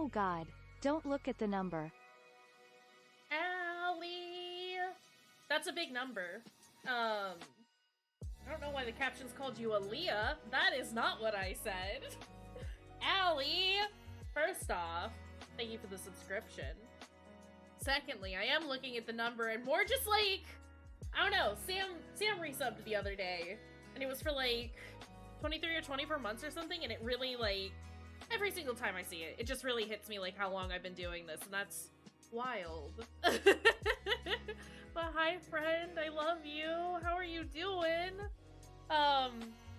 Oh God, don't look at the number. Allie! That's a big number. I don't know why the captions called you Aaliyah. That is not what I said. Allie! First off, thank you for the subscription. Secondly, I am looking at the number and more just like, I don't know, Sam resubbed the other day, and it was for like 23 or 24 months or something, and it really like, every single time I see it, it just really hits me like how long I've been doing this, and that's wild. But hi friend, I love you. How are you doing? I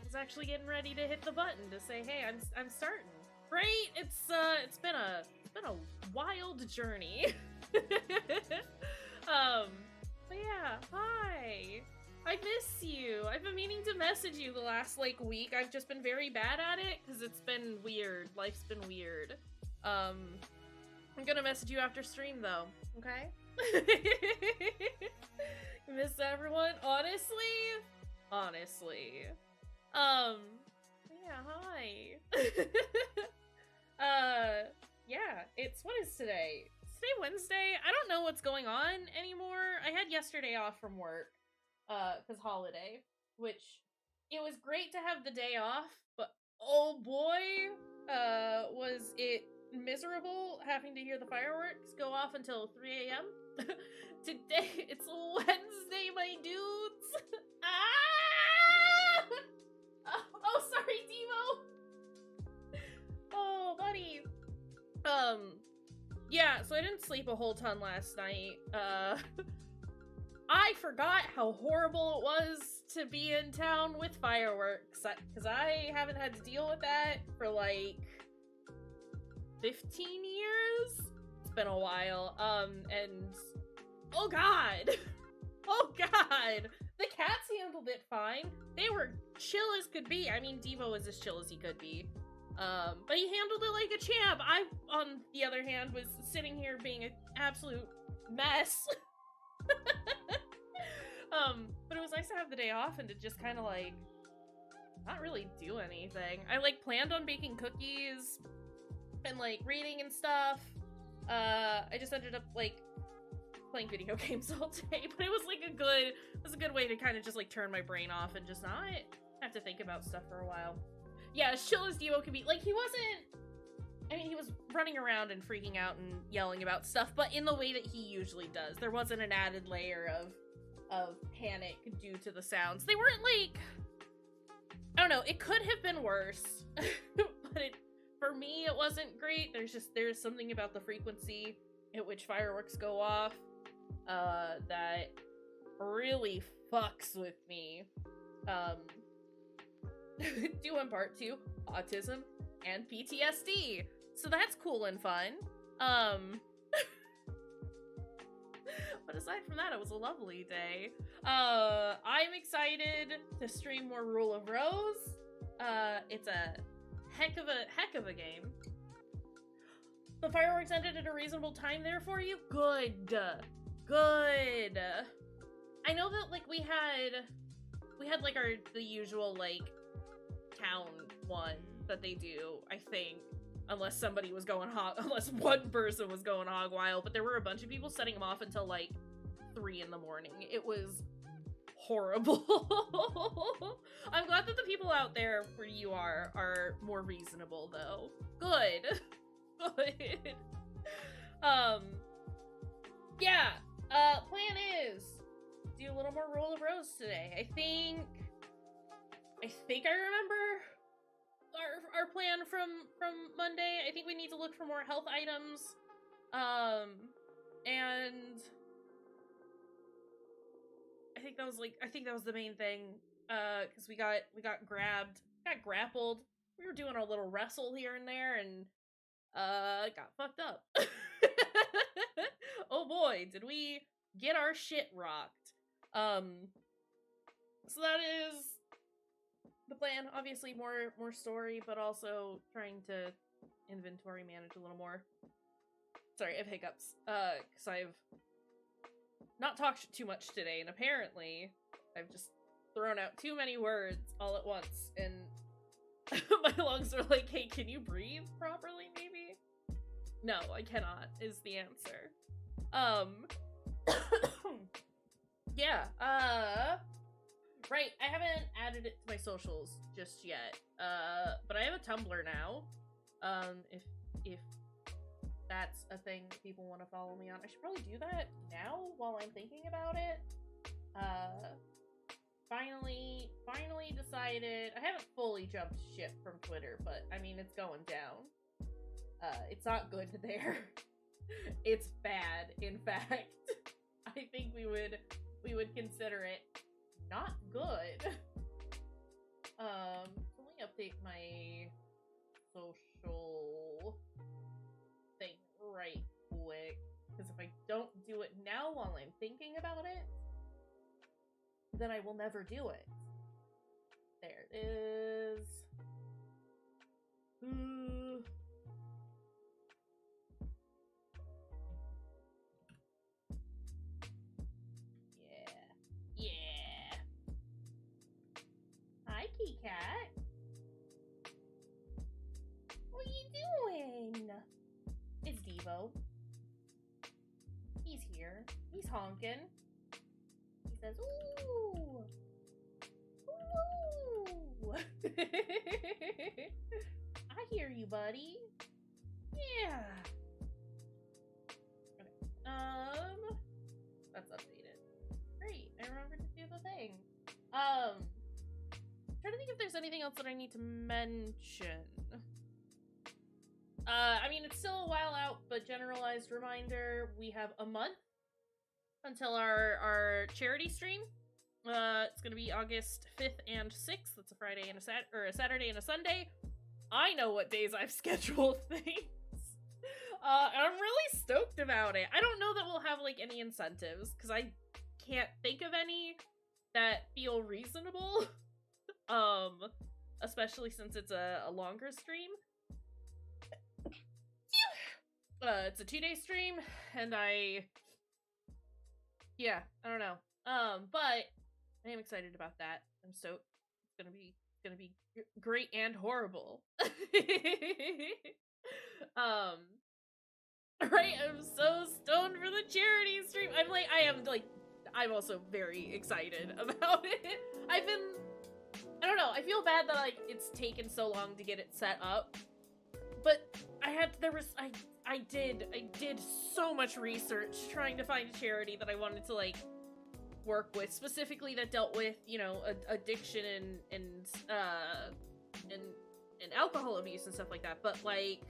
was actually getting ready to hit the button to say, hey, I'm starting. Right? It's been a wild journey. But yeah, hi. I miss you. I've been meaning to message you the last like week. I've just been very bad at it because it's been weird. Life's been weird. I'm gonna message you after stream though, okay? Miss everyone, honestly. Yeah, hi. Yeah, what is today? Is today Wednesday? I don't know what's going on anymore. I had yesterday off from work, cause holiday, which, it was great to have the day off, but oh boy, was it miserable having to hear the fireworks go off until 3 a.m. Today, it's Wednesday, my dudes! Ah! Oh, sorry, Devo! Oh, buddy. Yeah, so I didn't sleep a whole ton last night. I forgot how horrible it was to be in town with fireworks, because I haven't had to deal with that for like 15 years? It's been a while, and oh god! Oh god! The cats handled it fine. They were chill as could be. I mean, Devo was as chill as he could be. But he handled it like a champ. I, on the other hand, was sitting here being an absolute mess. But it was nice to have the day off and to just kind of like not really do anything. I like planned on baking cookies and like reading and stuff. I just ended up like playing video games all day, but it was like a good way to kind of just like turn my brain off and just not have to think about stuff for a while. Yeah, as chill as Devo could be. Like, he was running around and freaking out and yelling about stuff, but in the way that he usually does. There wasn't an added layer of panic due to the sounds. They weren't like, I don't know, it could have been worse, but for me, it wasn't great. There's something about the frequency at which fireworks go off, that really fucks with me. Due in part to autism and PTSD. So that's cool and fun. But aside from that, it was a lovely day. I'm excited to stream more Rule of Rose. It's a heck of a game. The fireworks ended at a reasonable time there for you? Good. I know that like we had like the usual like town one that they do, I think, unless somebody was going unless one person was going hog wild, but there were a bunch of people setting them off until like 3 in the morning. It was horrible. I'm glad that the people out there where you are more reasonable though. Good. Yeah, plan is do a little more Rule of Rose today. I think I remember our plan from Monday. I think we need to look for more health items. And I think that was the main thing. Because we got grappled. We were doing our little wrestle here and there, and got fucked up. Oh boy, did we get our shit rocked. So that is the plan. Obviously more story, but also trying to inventory manage a little more. Sorry, I have hiccups. Because I've not talked too much today, and apparently I've just thrown out too many words all at once, and my lungs are like, hey, can you breathe properly, maybe? No, I cannot, is the answer. Yeah, right, I haven't added it to my socials just yet, but I have a Tumblr now, if that's a thing that people want to follow me on. I should probably do that now while I'm thinking about it. Finally decided, I haven't fully jumped ship from Twitter, but I mean, it's going down. It's not good there. It's bad, in fact. I think we would consider it not good. Let me update my social thing right quick, because if I don't do it now while I'm thinking about it, then I will never do it. There it is. Yeah. Hi, Key Cat. What are you doing? It's Devo. He's here. He's honking. He says, ooh! Ooh! I hear you, buddy. Yeah. Okay. That's updated. Great. I remembered to do the thing. Trying to think if there's anything else that I need to mention. I mean, it's still a while out, but generalized reminder, we have a month until our charity stream. It's gonna be August 5th and 6th. That's a Friday and a Saturday and a Sunday. I know what days I've scheduled things. I'm really stoked about it. I don't know that we'll have, like, any incentives, because I can't think of any that feel reasonable. Especially since it's a longer stream. It's a 2-day stream, and I don't know. But I am excited about that. I'm stoked. It's gonna be great and horrible. Right, I'm so stoned for the charity stream. I'm also very excited about it. I don't know, I feel bad that, like, it's taken so long to get it set up. But I did so much research trying to find a charity that I wanted to, like, work with, specifically that dealt with, you know, addiction and alcohol abuse and stuff like that. But, like,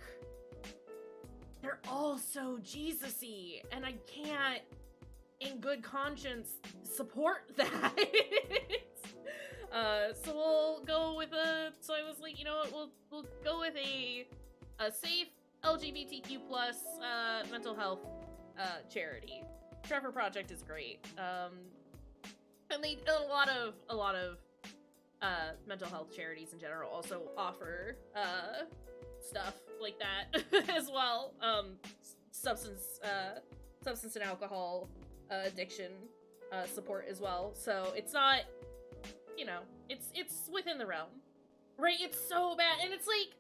they're all so Jesus-y, and I can't, in good conscience, support that. So we'll go with so I was like, you know what, we'll go with a safe LGBTQ plus mental health charity. Kayshurrr Project is great. And they a lot of mental health charities in general also offer stuff like that as well. Substance and alcohol addiction support as well. So it's not, you know, it's within the realm, right? It's so bad, and it's like,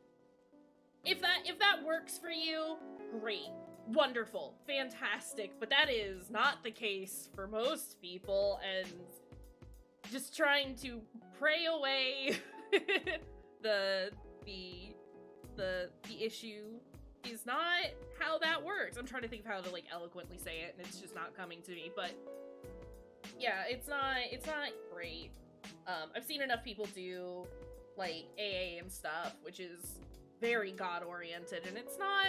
if that works for you, great, wonderful, fantastic, but that is not the case for most people, and just trying to pray away the issue is not how that works. I'm trying to think of how to, like, eloquently say it, and it's just not coming to me, but yeah, it's not great. I've seen enough people do, like, AA and stuff, which is very God-oriented, and it's not...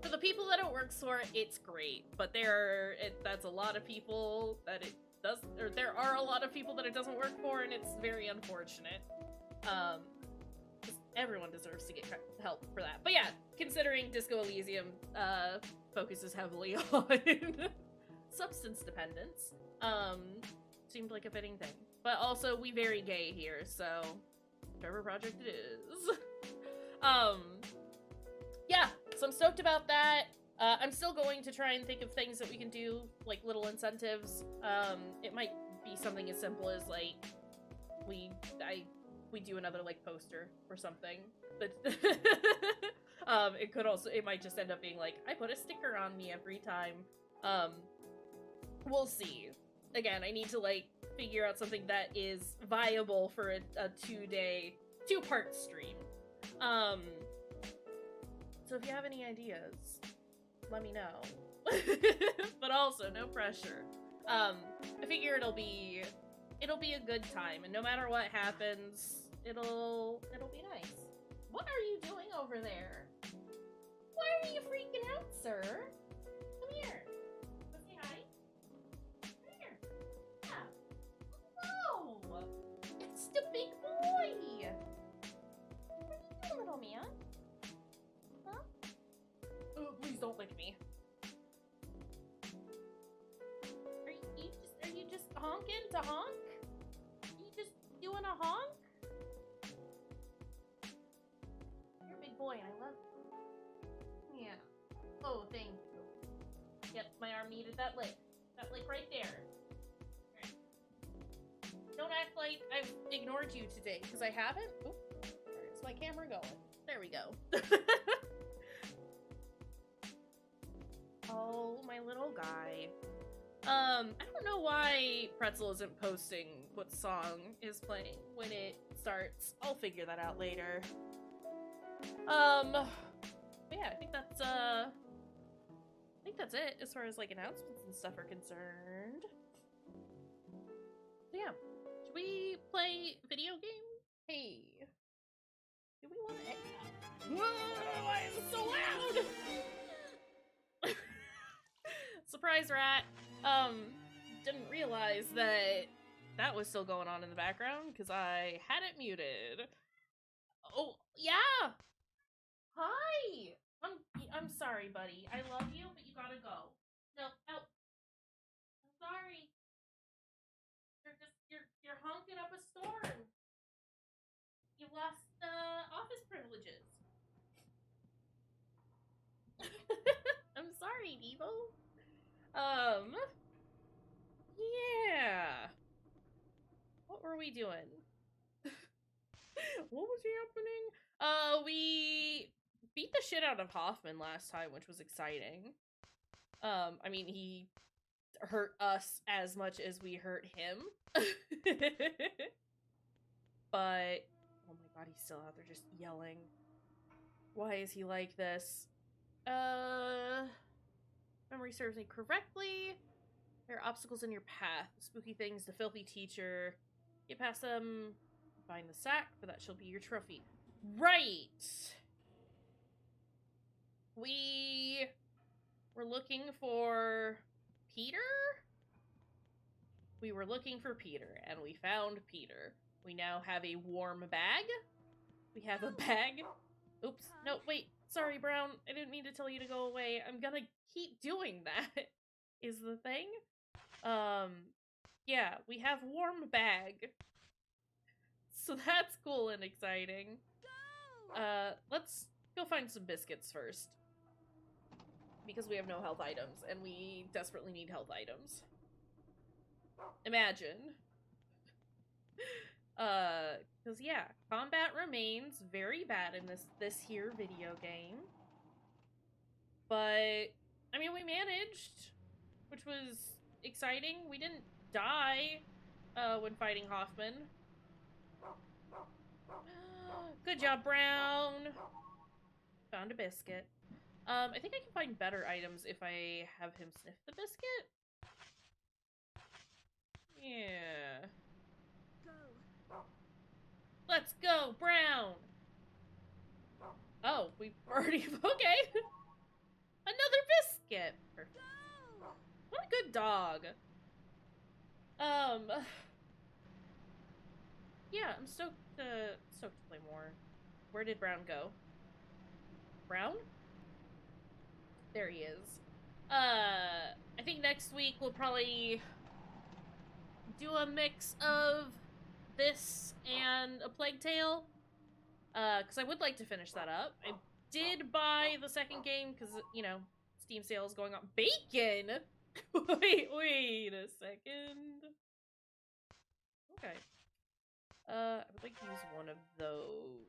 For the people that it works for, it's great, but that's a lot of people that it does, or there are a lot of people that it doesn't work for, and it's very unfortunate. Everyone deserves to get help for that. But yeah, considering Disco Elysium focuses heavily on substance dependence, seemed like a fitting thing. But also, we very gay here, so Kayshurrr Project it is. Yeah, so I'm stoked about that. I'm still going to try and think of things that we can do, like little incentives. It might be something as simple as, like, we do another, like, poster or something. But It might just end up being like, I put a sticker on me every time. We'll see. Again, I need to, like, figure out something that is viable for a 2-part stream. So if you have any ideas, let me know. But also, no pressure. I figure it'll be a good time, and no matter what happens, it'll be nice. What are you doing over there? Why are you freaking out, sir? Come here. Let's say hi. Come here. Yeah. Hello. It's the big boy. What are you doing, little man? Huh? Oh, please don't lick me. Are you just honking to honk? Are you just doing a honk? You're a big boy and I love you. Yeah. Oh, thank you. Yep, my arm needed that lick. That lick right there. Right. Don't act like I've ignored you today, because I haven't. Oop. Where's my camera going? There we go. Oh, my little guy. I don't know why Pretzel isn't posting what song is playing when it starts. I'll figure that out later. But yeah, I think that's it as far as, like, announcements and stuff are concerned. So yeah, should we play video game? Hey, do we want to? Why is it so loud? Surprise, rat. Didn't realize that was still going on in the background because I had it muted. Oh, yeah. Hi. I'm sorry, buddy. I love you, but you gotta go. No. I'm sorry. You're honking up a storm. You lost office privileges. I'm sorry, Devo. Yeah. What were we doing? What was happening? We beat the shit out of Hoffman last time, which was exciting. I mean, he hurt us as much as we hurt him. But, oh my god, he's still out there just yelling. Why is he like this? Memory serves me correctly. There are obstacles in your path. Spooky things, the filthy teacher. Get past them, find the sack, for that shall be your trophy. Right! We were looking for Peter? We were looking for Peter, and we found Peter. We now have a warm bag. We have a bag. Oops. No, wait. Sorry, Brown. I didn't mean to tell you to go away. I'm gonna keep doing that, is the thing. Yeah, we have warm bag. So that's cool and exciting. Let's go find some biscuits first. Because we have no health items, and we desperately need health items. Imagine. Because yeah, combat remains very bad in this here video game. But, I mean, we managed, which was exciting. We didn't die, when fighting Hoffman. Good job, Brown! Found a biscuit. I think I can find better items if I have him sniff the biscuit. Yeah. Let's go, Brown! Oh, we've already... Okay! Another biscuit! What a good dog. Yeah, I'm stoked to play more. Where did Brown go? Brown? There he is. I think next week we'll probably do a mix of this and A Plague Tale. Because I would like to finish that up. I did buy the second game because, you know, Steam sale is going on. Bacon? wait a second. Okay. I would like to use one of those.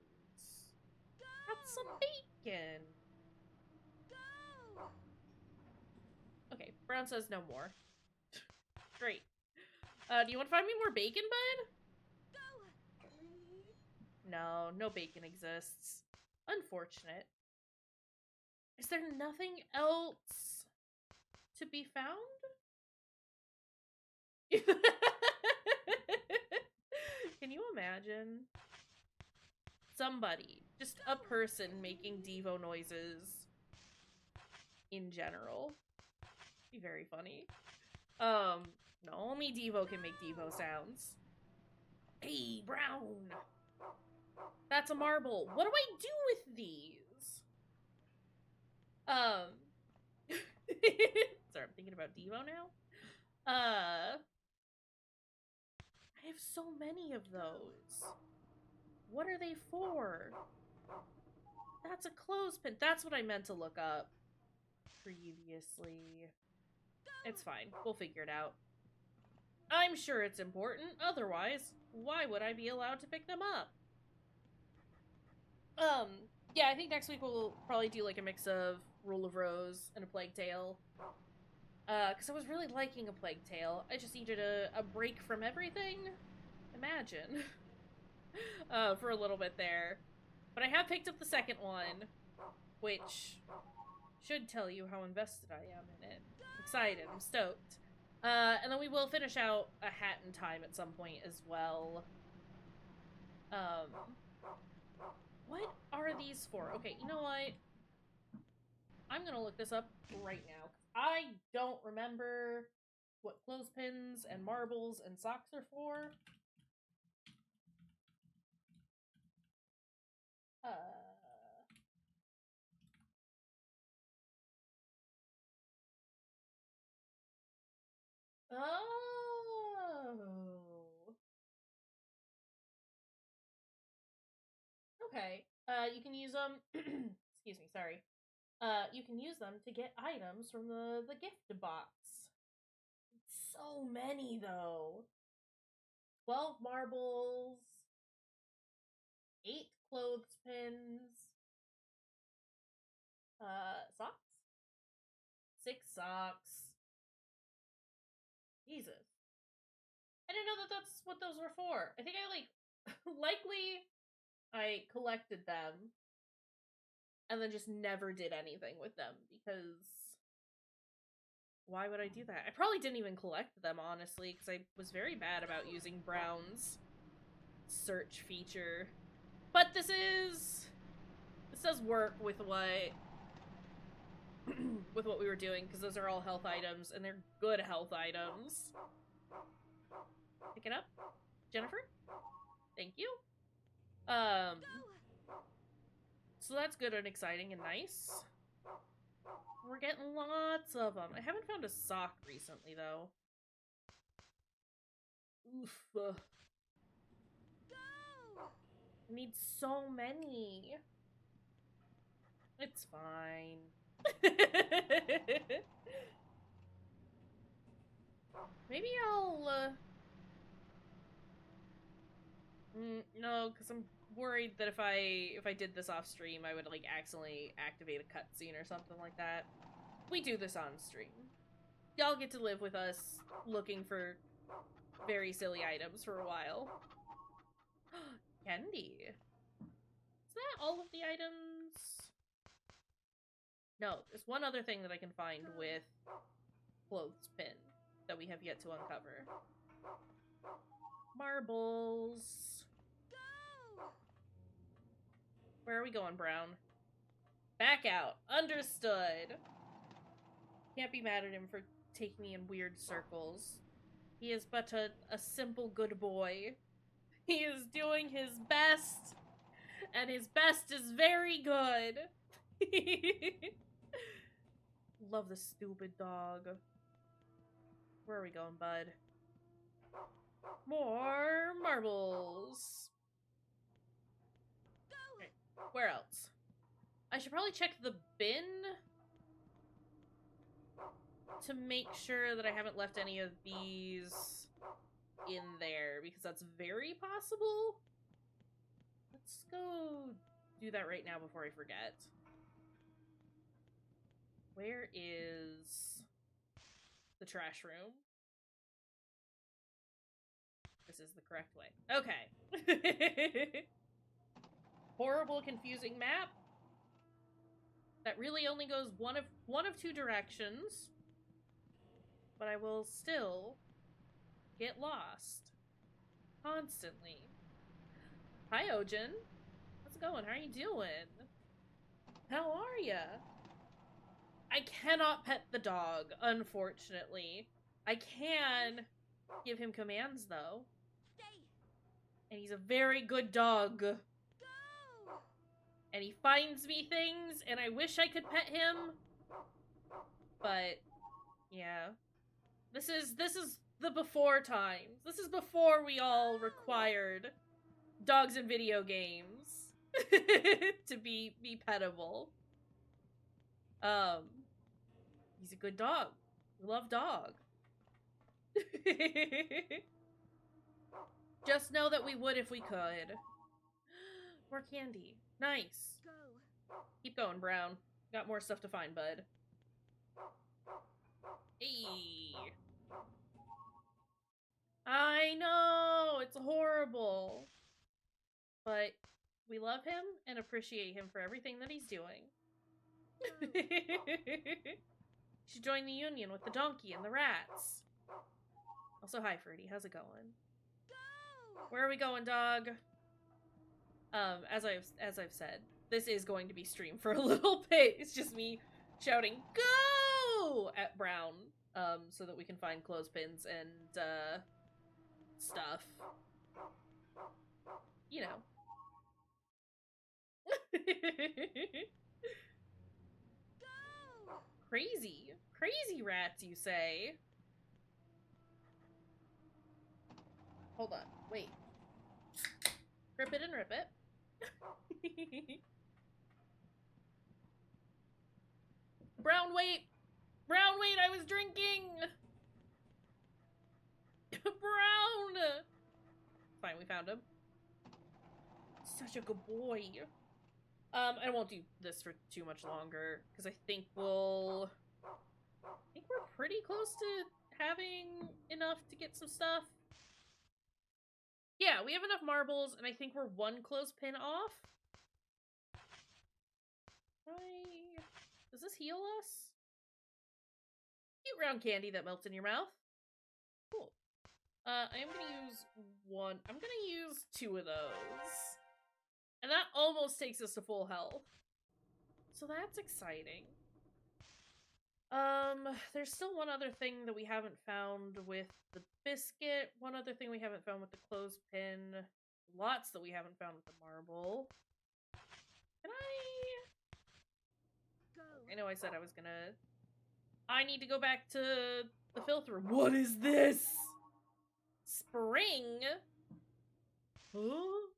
Got some bacon. Okay, Brown says no more. Great. Do you want to find me more bacon, bud? No, no bacon exists. Unfortunate. Is there nothing else to be found? Can you imagine? Somebody, just a person making Devo noises in general. Be very funny. No, only Devo can make Devo sounds. Hey, Brown! That's a marble. What do I do with these? Sorry, I'm thinking about Devo now. I have so many of those. What are they for? That's a clothespin. That's what I meant to look up previously. It's fine. We'll figure it out. I'm sure it's important. Otherwise, why would I be allowed to pick them up? Yeah, I think next week we'll probably do like a mix of Rule of Rose and a Plague Tale. Because I was really liking a Plague Tale. I just needed a break from everything. Imagine. For a little bit there. But I have picked up the second one, which should tell you how invested I am in it. I'm excited. I'm stoked. And then we will finish out A Hat in Time at some point as well. What are these for? Okay, you know what? I'm gonna look this up right now. I don't remember what clothespins and marbles and socks are for. Oh. Okay. You can use them. Excuse me. Sorry. You can use them to get items from the gift box. So many though. 12 marbles. 8 clothespins. Socks. 6 socks. Jesus. I didn't know that that's what those were for. I think I like likely I collected them and then just never did anything with them because why would I do that? I probably didn't even collect them, honestly, because I was very bad about using Brown's search feature. But this does work with what with what we were doing, because those are all health items, and they're good health items. Pick it up, Jennifer. Thank you. So that's good and exciting and nice. We're getting lots of them. I haven't found a sock recently, though. Oof. I need so many. It's fine. Maybe I'll, no, because I'm worried that if I did this off stream, I would, like, accidentally activate a cutscene or something like that. We do this on stream. Y'all get to live with us looking for very silly items for a while. Candy. Is that all of the items? No, there's one other thing that I can find with clothespin that we have yet to uncover. Marbles. Where are we going, Brown? Back out. Understood. Can't be mad at him for taking me in weird circles. He is but a simple good boy. He is doing his best, and his best is very good. Love the stupid dog. Where are we going, bud? More marbles. Okay, where else? I should probably check the bin to make sure that I haven't left any of these in there, because that's very possible. Let's go do that right now before I forget. Where is the trash room? This is the correct way. Okay. Horrible, confusing map that really only goes one of two directions, but I will still get lost constantly. Hi, Ojin. How's it going? How are you doing? How are ya? I cannot pet the dog, unfortunately. I can give him commands, though. And he's a very good dog. And he finds me things, and I wish I could pet him. But, yeah. This is the before times. This is before we all required dogs in video games to be pettable. He's a good dog. We love dog. Just know that we would if we could. More candy. Nice. Keep going, Brown. Got more stuff to find, bud. Hey. I know! It's horrible. But we love him and appreciate him for everything that he's doing. You should join the union with the donkey and the rats. Also, hi, Fruity. How's it going? Where are we going, dog? As I've said, this is going to be streamed for a little bit. It's just me shouting "Go!" at Brown, so that we can find clothespins and stuff. You know. Crazy rats, you say? Hold on, wait. Rip it and rip it. Brown, wait! Brown, wait, I was drinking! Brown! Fine, we found him. Such a good boy. I won't do this for too much longer, because I think we're pretty close to having enough to get some stuff. Yeah, we have enough marbles, and I think we're one clothespin off. Does this heal us? Cute round candy that melts in your mouth. Cool. I am gonna use one. I'm gonna use 2 of those. And that almost takes us to full health. So that's exciting. There's still one other thing that we haven't found with the biscuit. One other thing we haven't found with the clothespin. Lots that we haven't found with the marble. Can I know I said I was gonna... I need to go back to the filth room. What is this? Spring? Huh?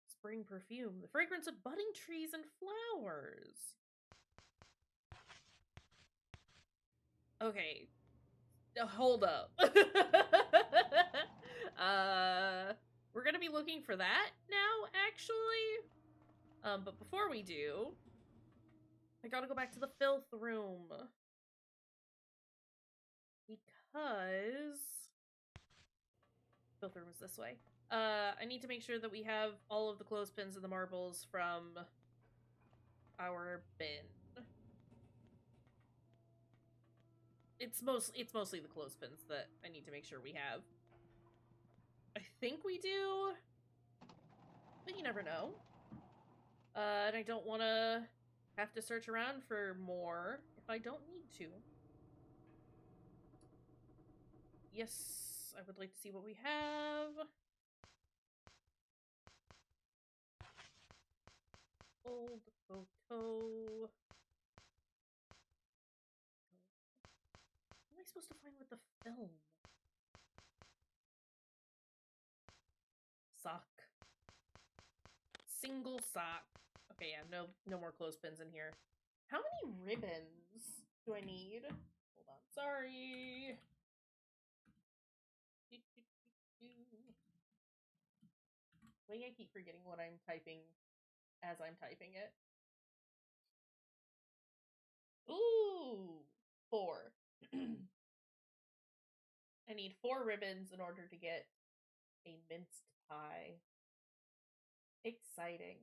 Spring perfume. The fragrance of budding trees and flowers. Okay. Hold up. We're gonna be looking for that now, actually. But before we do, I gotta go back to the filth room. Because... filth room is this way. I need to make sure that we have all of the clothespins and the marbles from our bin. It's mostly the clothespins that I need to make sure we have. I think we do, but you never know. And I don't want to have to search around for more if I don't need to. Yes, I would like to see what we have. Old photo. What am I supposed to find with the film? Sock. Single sock. Okay, yeah, no more clothespins in here. How many ribbons do I need? Hold on, sorry. Wait, I keep forgetting what I'm typing as I'm typing it. Ooh, 4. I need 4 ribbons in order to get a minced pie. Exciting.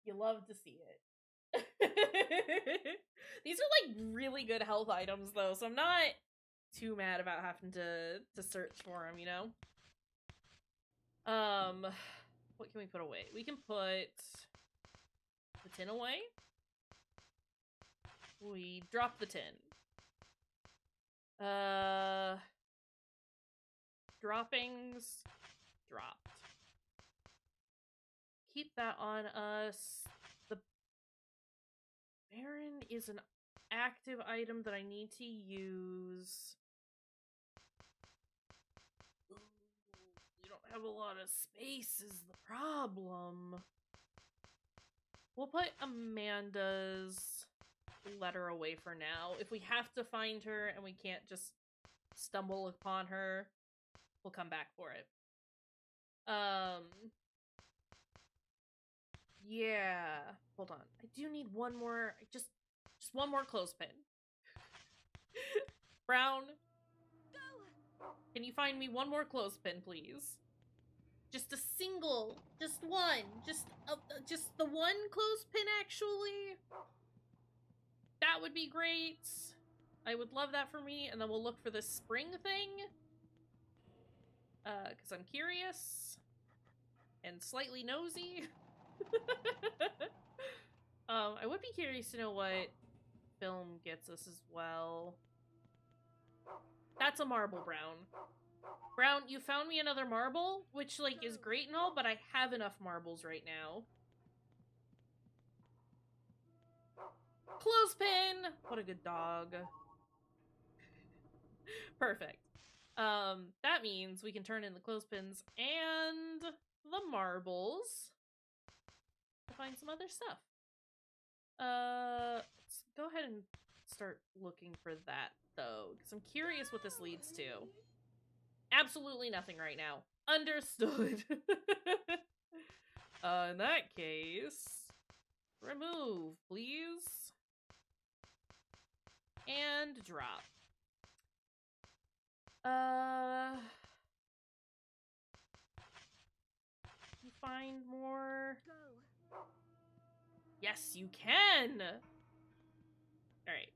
You love to see it. These are like really good health items though, so I'm not too mad about having to search for them, you know? What can we put away? We can put the tin away. We drop the tin. Droppings dropped. Keep that on us. The Baron is an active item that I need to use. Ooh, we don't have a lot of space is the problem. We'll put Amanda's letter away for now. If we have to find her and we can't just stumble upon her, we'll come back for it. Yeah. Hold on. I do need one more. Just one more clothespin. Brown. Can you find me one more clothespin, please? Just a single. Just one. Just the one clothespin, actually. That would be great. I would love that for me. And then we'll look for the spring thing. Because I'm curious. And slightly nosy. I would be curious to know what film gets us as well. That's a marble, Brown. Brown, you found me another marble, which, like, is great and all, but I have enough marbles right now. Clothespin! What a good dog. Perfect. That means we can turn in the clothespins and the marbles to find some other stuff. Let's go ahead and start looking for that, though, because I'm curious what this leads to. Absolutely nothing right now. Understood. In that case, remove, please. And drop. You find more? Yes, you can! Alright.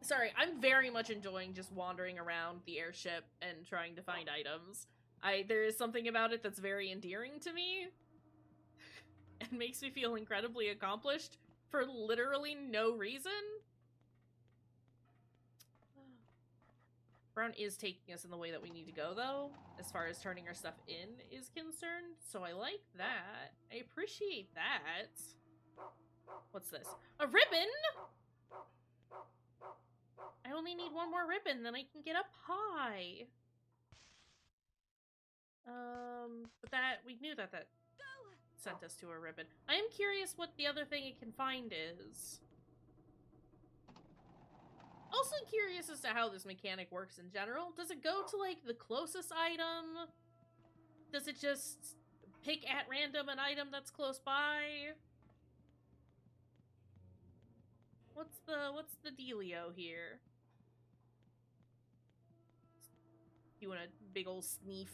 Sorry, I'm very much enjoying just wandering around the airship and trying to find items. There is something about it that's very endearing to me. And makes me feel incredibly accomplished for literally no reason. Brown is taking us in the way that we need to go, though, as far as turning our stuff in is concerned. So I like that. I appreciate that. What's this? A ribbon? I only need one more ribbon, then I can get a pie. But we knew that sent us to a ribbon. I am curious what the other thing it can find is. Also curious as to how this mechanic works in general. Does it go to, like, the closest item? Does it just pick at random an item that's close by? What's the dealio here? Doing a big ol' sneef.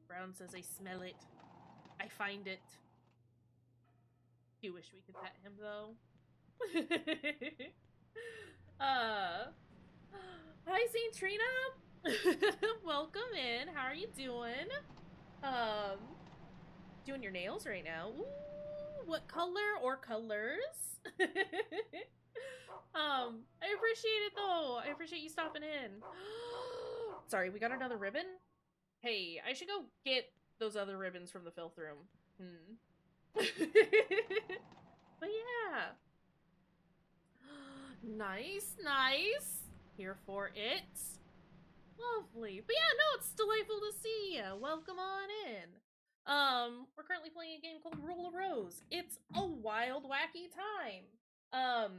Brown says, I smell it. I find it. Do wish we could pet him, though. Hi, Saint Trina! Welcome in. How are you doing? Doing your nails right now. Ooh, what color or colors? I appreciate it, though. I appreciate you stopping in. Sorry, we got another ribbon? Hey, I should go get those other ribbons from the filth room. But yeah. Nice, nice. Here for it. Lovely. But yeah, no, it's delightful to see you. Welcome on in. We're currently playing a game called Roll a Rose. It's a wild, wacky time. I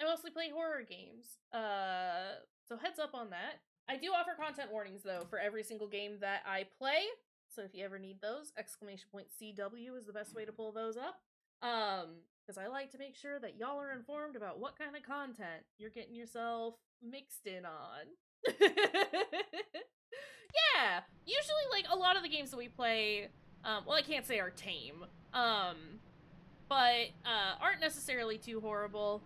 mostly play horror games. So heads up on that. I do offer content warnings, though, for every single game that I play. So if you ever need those, !CW is the best way to pull those up. Because I like to make sure that y'all are informed about what kind of content you're getting yourself mixed in on. Yeah, usually like a lot of the games that we play, well, I can't say are tame, but aren't necessarily too horrible.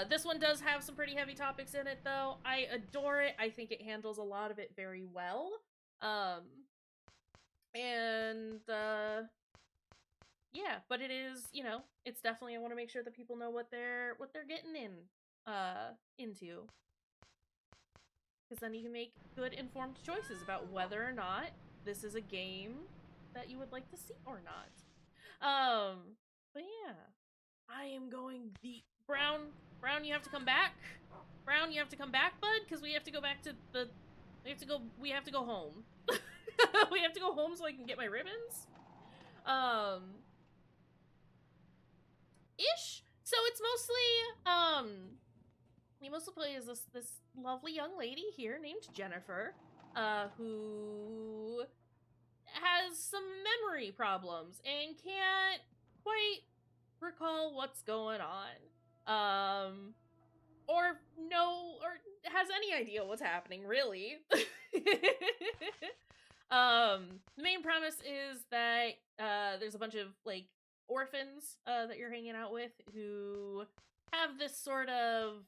This one does have some pretty heavy topics in it, though. I adore it. I think it handles a lot of it very well. And yeah, but it is, you know, it's definitely, I want to make sure that people know what they're getting into, because then you can make good informed choices about whether or not this is a game that you would like to see or not. But yeah, I am going the Brown, you have to come back. Brown, you have to come back, bud, because we have to go back to the, we have to go home. We have to go home so I can get my ribbons. Ish. So it's mostly, we mostly play as this lovely young lady here named Jennifer, who has some memory problems and can't quite recall what's going on. Or has any idea what's happening, really. The main premise is that there's a bunch of like orphans that you're hanging out with who have this sort of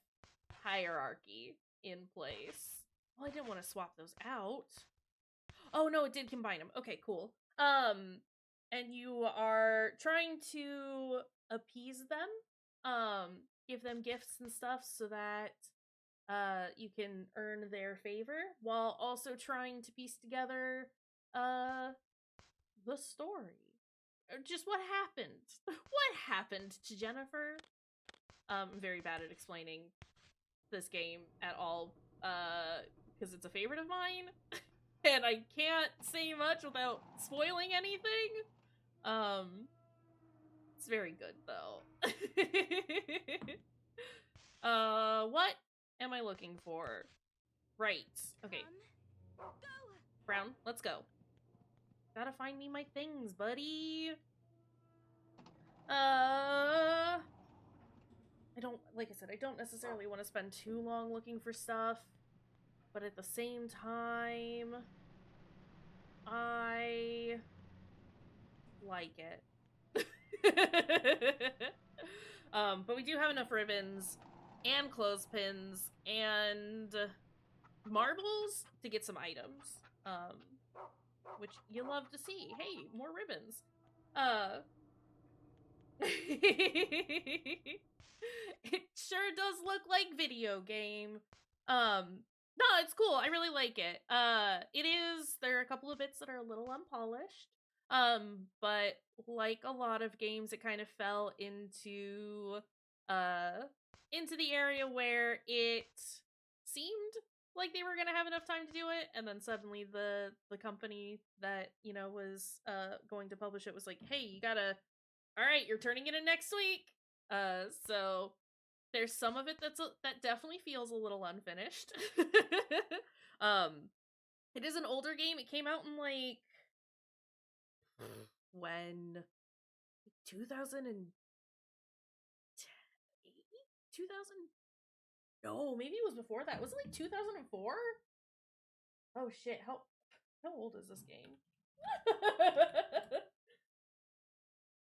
hierarchy in place. Well, I didn't want to swap those out. Oh no, it did combine them. Okay, cool. And you are trying to appease them, give them gifts and stuff so that you can earn their favor, while also trying to piece together the story. Just what happened. What happened to Jennifer? I'm very bad at explaining this game at all, because it's a favorite of mine, and I can't say much without spoiling anything. It's very good, though. What am I looking for? Right. Okay. Brown, let's go. Gotta find me my things, buddy. I don't, like I said, I don't necessarily want to spend too long looking for stuff, but at the same time, I like it. But we do have enough ribbons and clothespins and marbles to get some items, which you love to see. Hey, more ribbons. It sure does look like video game. No, it's cool. I really like it. There are a couple of bits that are a little unpolished. But like a lot of games, it kind of fell into the area where it seemed like they were gonna have enough time to do it, and then suddenly the company that, you know, was going to publish it was like, hey, you gotta, all right, you're turning it in next week. So there's some of it that definitely feels a little unfinished. It is an older game. It came out in like when 2008? 2000? No, maybe it was before that. Was it like 2004? Oh shit, how old is this game?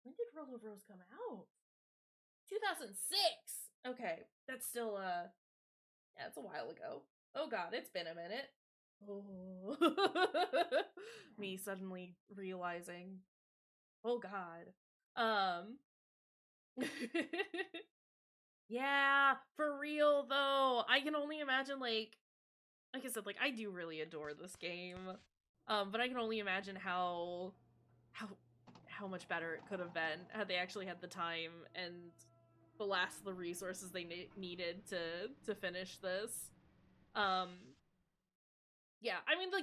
When did Rule of Rose come out? 2006. Okay, that's still yeah, it's a while ago. Oh god, it's been a minute. Oh. Me suddenly realizing, oh god. Yeah, for real though. I can only imagine, like I said, like I do really adore this game. But I can only imagine how much better it could have been had they actually had the time and the resources they needed to finish this. Yeah, I mean the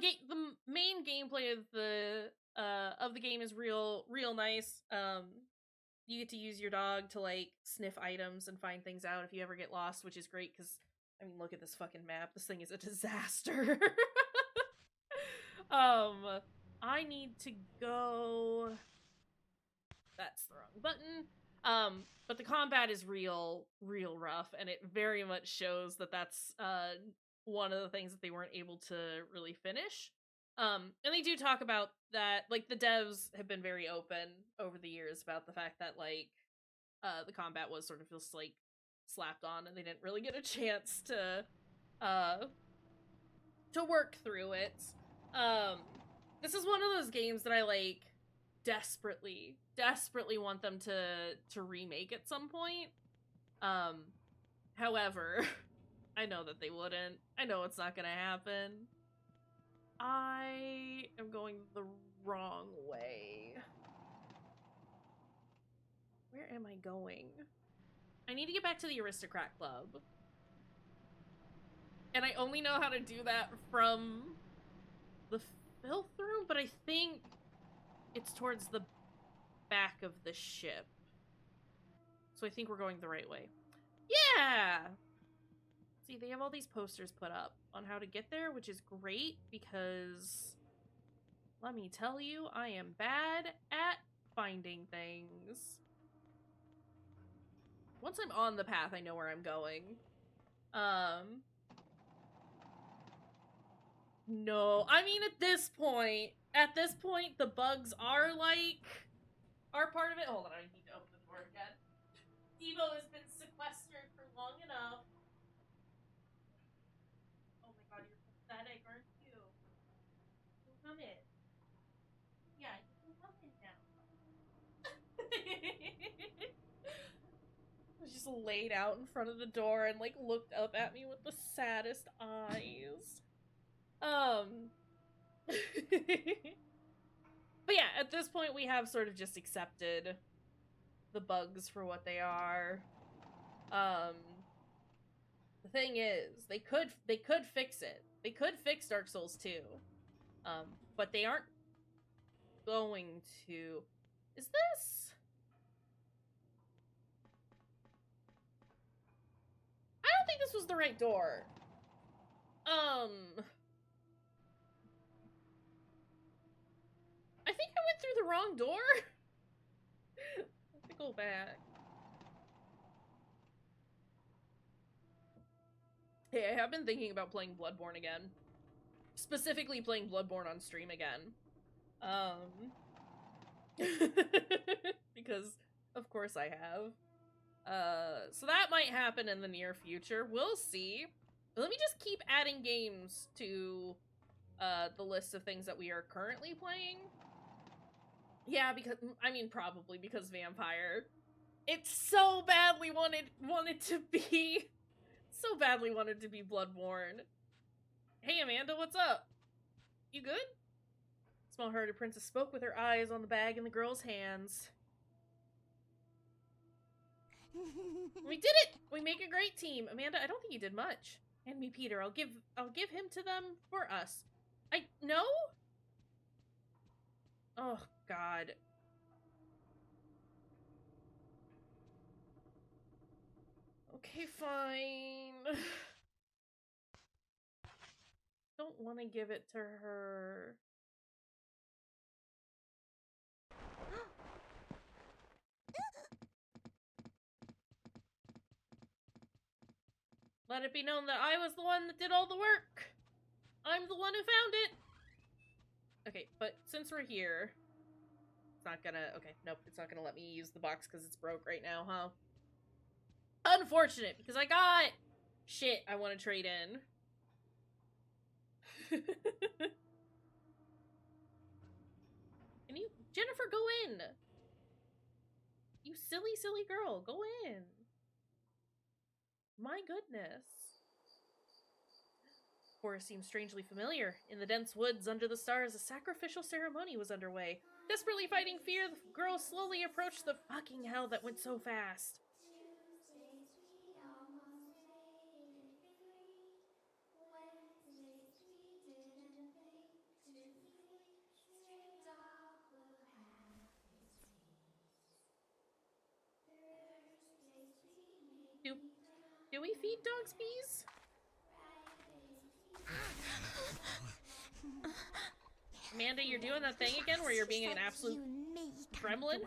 main gameplay of the game is real nice. You get to use your dog to like sniff items and find things out if you ever get lost, which is great because I mean, look at this fucking map. This thing is a disaster. I need to go... That's the wrong button. But the combat is real rough, and it very much shows that that's one of the things that they weren't able to really finish. And they do talk about that, like, the devs have been very open over the years about the fact that, like, the combat was sort of just, like, slapped on, and they didn't really get a chance to work through it. This is one of those games that I, like, desperately want them to remake at some point. However, I know that they wouldn't. I know it's not gonna happen. I am going the wrong way. Where am I going? I need to get back to the Aristocrat Club. And I only know how to do that from the filth room, but I think it's towards the back of the ship. So I think we're going the right way. Yeah! See, they have all these posters put up on how to get there, which is great because, let me tell you, I am bad at finding things. Once I'm on the path, I know where I'm going. No, I mean, at this point, the bugs are, like, are part of it. Hold on, I need to open the door again. Devo has been sequestered for long enough. Oh my god, you're pathetic, aren't you? You can come in. Yeah, you can come in now. Just laid out in front of the door and, like, looked up at me with the saddest eyes. But yeah, at this point we have sort of just accepted the bugs for what they are. The thing is, they could fix it. They could fix Dark Souls 2. But they aren't going to. Is this? I don't think this was the right door. I think I went through the wrong door. Let me go back. Hey, I have been thinking about playing Bloodborne again. Specifically playing Bloodborne on stream again. Because, of course I have. So that might happen in the near future. We'll see. Let me just keep adding games to the list of things that we are currently playing. Yeah, because I mean probably because Vampire. It so badly wanted to be Bloodborne. Hey Amanda, what's up? You good? Small-hearted princess spoke with her eyes on the bag in the girl's hands. We did it! We make a great team. Amanda, I don't think you did much. Hand me Peter. I'll give him to them for us. No? Oh god. Okay, fine. Don't want to give it to her. Let it be known that I was the one that did all the work. I'm the one who found it. Okay, but since we're here, it's not gonna... Okay, nope, it's not gonna let me use the box because it's broke right now, huh? Unfortunate, because I got shit I want to trade in. Can you... Jennifer, go in! You silly girl, go in! My goodness. Forest seemed strangely familiar. In the dense woods under the stars, a sacrificial ceremony was underway. Desperately fighting fear, the girl slowly approached the fucking hell that went so fast. Do we feed dogs bees? Amanda, you're doing that thing again where you're being an absolute gremlin?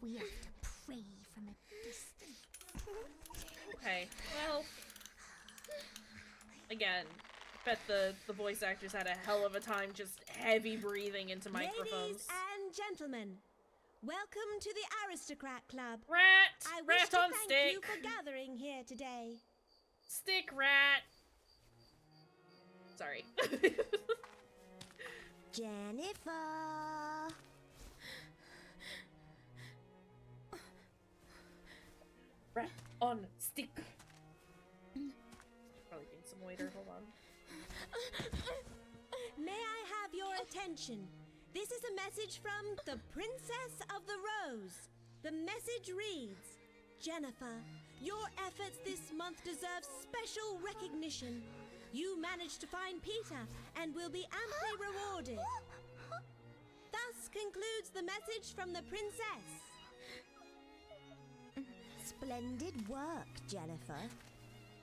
We have to pray from a distance. Okay, well... Again, bet the voice actors had a hell of a time just heavy breathing into microphones. Ladies and gentlemen, welcome to the Aristocrat Club. Rat! I wish Rat to on thank stick! you for gathering here today. Stick rat! Sorry. Jennifer. Rat on stick. Probably gain some waiter. Hold on. May I have your attention? This is a message from the Princess of the Rose. The message reads, Jennifer, your efforts this month deserve special recognition. You managed to find Peter and will be amply rewarded. Thus concludes the message from the princess. Splendid work, Jennifer.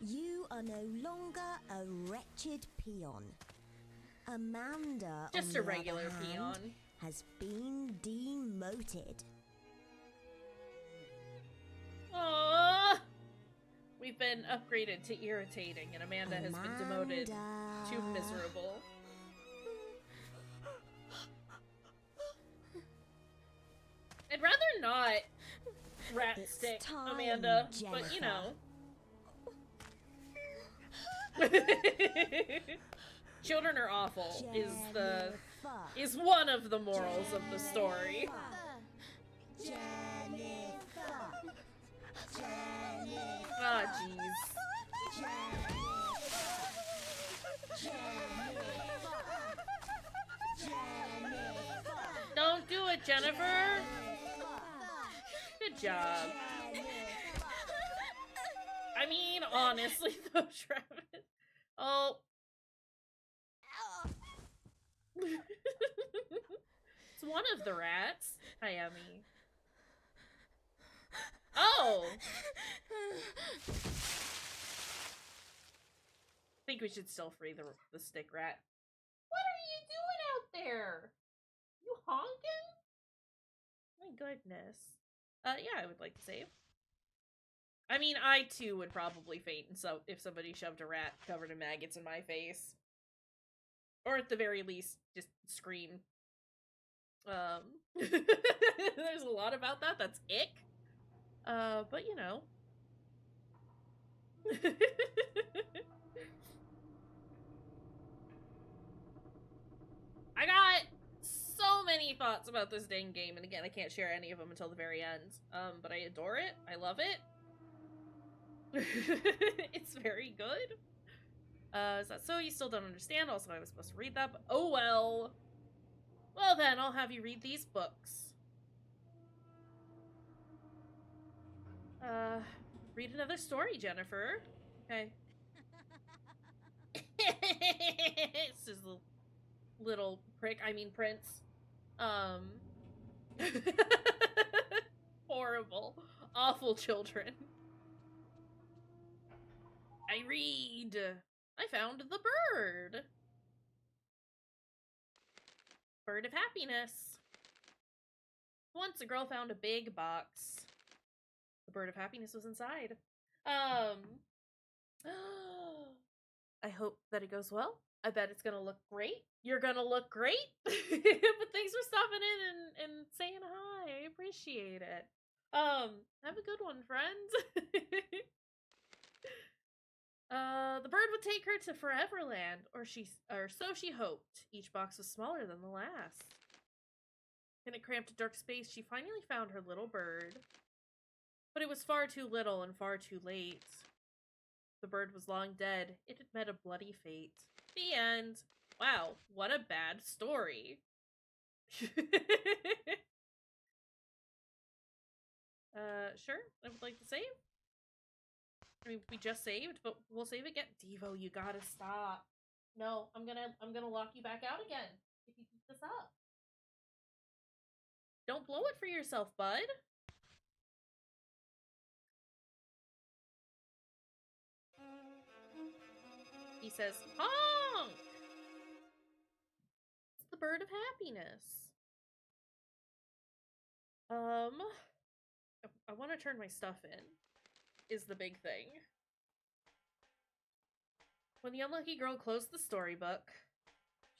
You are no longer a wretched peon. Amanda, Just on a the regular other hand, peon. has been demoted. Aww. We've been upgraded to irritating, and Amanda has been demoted to miserable. I'd rather not rat It's stick time, Amanda, but you know. Children are awful is one of the morals of the story. Ah, jeez. Don't do it, Jennifer. Good job. I mean, honestly, though, Travis. Oh. It's one of the rats. Hi, Emmy. Oh! I think we should still free the stick rat. What are you doing out there? You honking? My goodness. Yeah, I would like to save. I mean, I too would probably faint if somebody shoved a rat covered in maggots in my face. Or at the very least, just scream. There's a lot about that that's ick. But you know. I got so many thoughts about this dang game, and again, I can't share any of them until the very end. But I adore it. I love it. It's very good. Is that so? You still don't understand? Also, I was supposed to read that, but oh well. Well then, I'll have you read these books. Read another story, Jennifer. Okay. This is a little prick. I mean, Prince. Horrible. Awful children. I read. I found the bird. Bird of happiness. Once a girl found a big box. The bird of happiness was inside. I hope that it goes well. I bet it's gonna look great. You're gonna look great. But thanks for stopping in and saying hi. I appreciate it. Have a good one, friends. The bird would take her to Foreverland, or so she hoped. Each box was smaller than the last. In a cramped, dark space, she finally found her little bird. But it was far too little and far too late. The bird was long dead. It had met a bloody fate. The end. Wow, what a bad story. Sure, I would like to save. I mean, we just saved, but we'll save again. Devo, you gotta stop. No, I'm gonna lock you back out again if you keep this up. Don't blow it for yourself, bud. He says, honk! bird of happiness. I want to turn my stuff in, is the big thing. When the unlucky girl closed the storybook,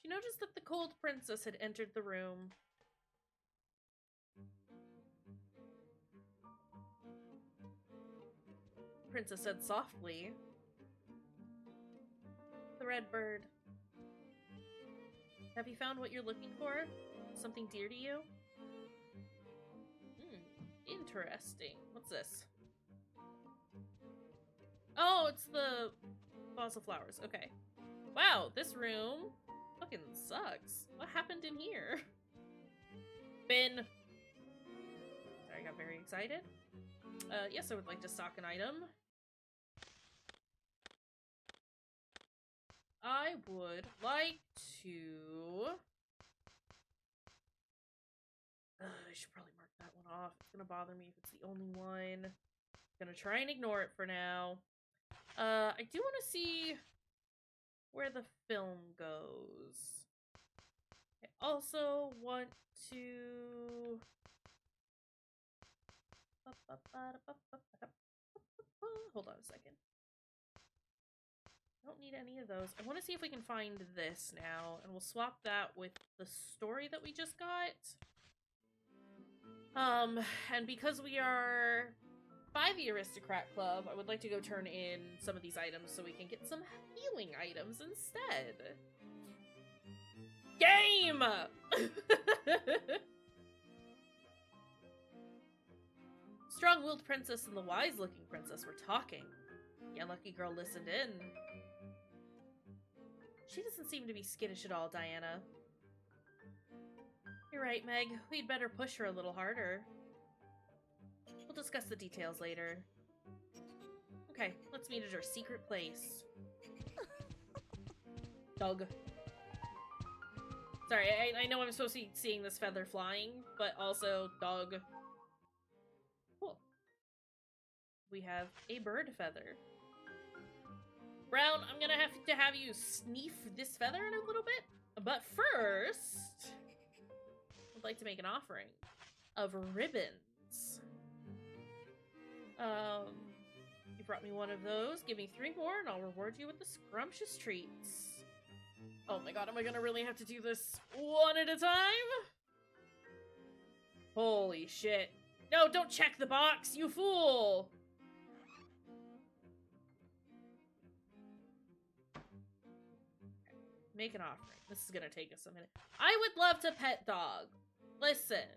she noticed that the cold princess had entered the room. The princess said softly, "The red bird. Have you found what you're looking for? Something dear to you?" Interesting. What's this? Oh, it's the vase of flowers. Okay. Wow, this room fucking sucks. What happened in here? Bin. Sorry, I got very excited. Yes, I would like to stock an item. I would like to... I should probably mark that one off. It's gonna bother me if it's the only one. I'm gonna try and ignore it for now. I do want to see where the film goes. I also want to... Hold on a second. I don't need any of those. I want to see if we can find this now, and we'll swap that with the story that we just got. And because we are by the Aristocrat Club, I would like to go turn in some of these items so we can get some healing items instead. Game! Strong-willed princess and the wise-looking princess were talking. The unlucky girl listened in. She doesn't seem to be skittish at all, Diana. You're right, Meg. We'd better push her a little harder. We'll discuss the details later. Okay, let's meet at our secret place. Doug. Sorry, I know I'm supposed to be seeing this feather flying, but also Doug. Cool. We have a bird feather. Brown, I'm gonna have you sniff this feather in a little bit. But first, I'd like to make an offering of ribbons. You brought me one of those. Give me 3 more and I'll reward you with the scrumptious treats. Oh my god, am I gonna really have to do this one at a time? Holy shit. No, don't check the box, you fool! Make an offering. This is gonna take us a minute. I would love to pet dog. Listen.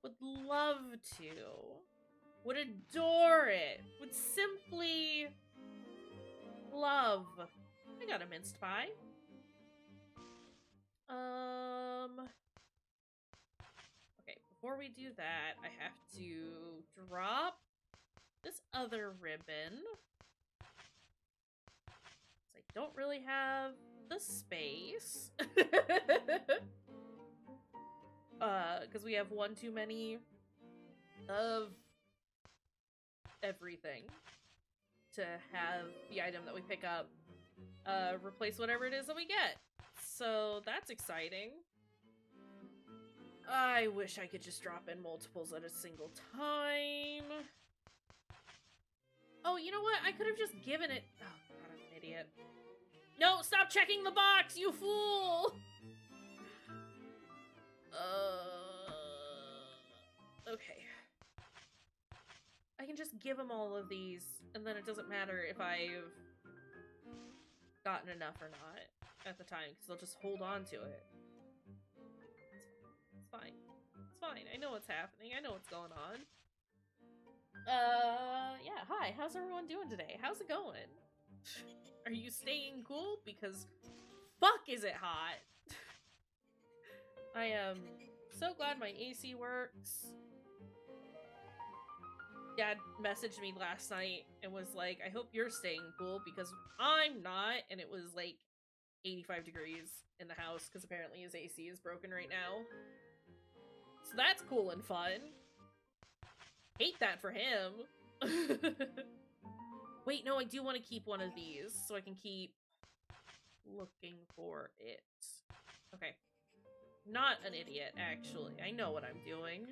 Would love to. Would adore it. Would simply love. I got a minced pie. Okay, before we do that, I have to drop this other ribbon. I don't really have the space. Because we have one too many of everything to have the item that we pick up replace whatever it is that we get. So that's exciting. I wish I could just drop in multiples at a single time. Oh, you know what? I could have just given it... Oh, God, I'm an idiot. No, stop checking the box, you fool! Okay. I can just give them all of these, and then it doesn't matter if I've gotten enough or not at the time, because they'll just hold on to it. It's fine. It's fine. I know what's happening. I know what's going on. Yeah, hi. How's everyone doing today? How's it going? Are you staying cool? Because fuck is it hot. I am so glad my AC works. Dad messaged me last night and was like, I hope you're staying cool because I'm not. And it was like 85 degrees in the house because apparently his AC is broken right now. So that's cool and fun. Hate that for him. Wait, no, I do want to keep one of these so I can keep looking for it. Okay. Not an idiot, actually. I know what I'm doing.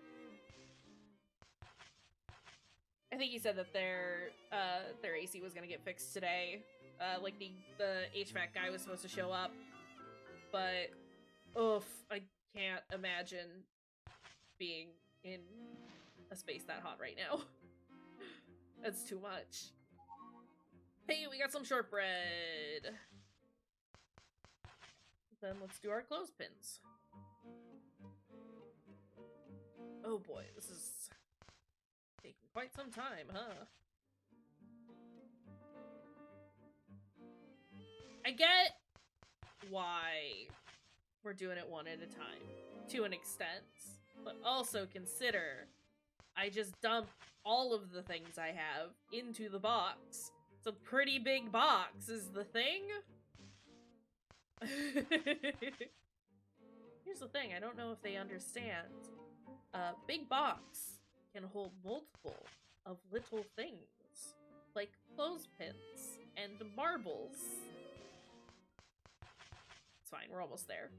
I think he said that their AC was gonna get fixed today. Like the HVAC guy was supposed to show up, but oof, I can't imagine being in a space that hot right now. That's too much. Hey, we got some shortbread. Then let's do our clothespins. Oh boy, this is taking quite some time, huh? I get why we're doing it one at a time, to an extent, but also consider I just dumped all of the things I have into the box. It's a pretty big box, is the thing. Here's the thing, I don't know if they understand. A big box can hold multiple of little things, like clothespins and marbles. It's fine, we're almost there.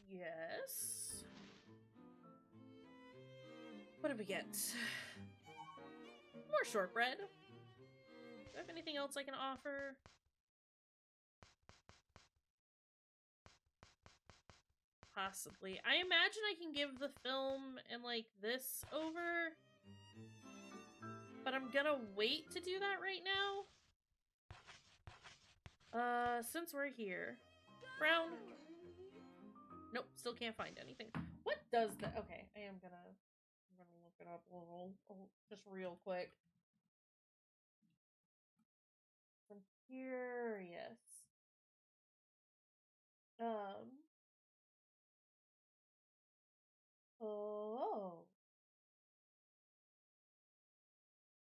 Yes. What did we get? More shortbread. Do I have anything else I can offer? Possibly. I imagine I can give the film and, like, this over. But I'm gonna wait to do that right now. Since we're here. Brown. Nope, still can't find anything. What does that? Okay, I'm gonna look it up just real quick. I'm curious. Oh.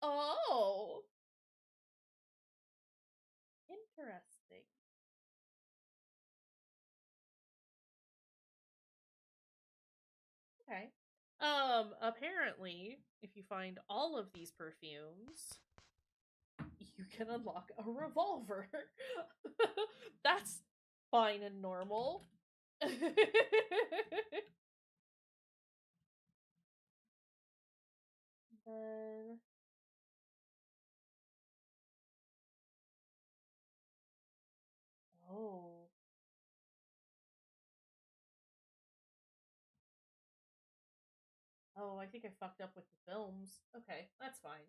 Oh. Interesting. Okay. Apparently, if you find all of these perfumes, you can unlock a revolver. That's fine and normal. Then... Oh. Oh, I think I fucked up with the films. Okay, that's fine.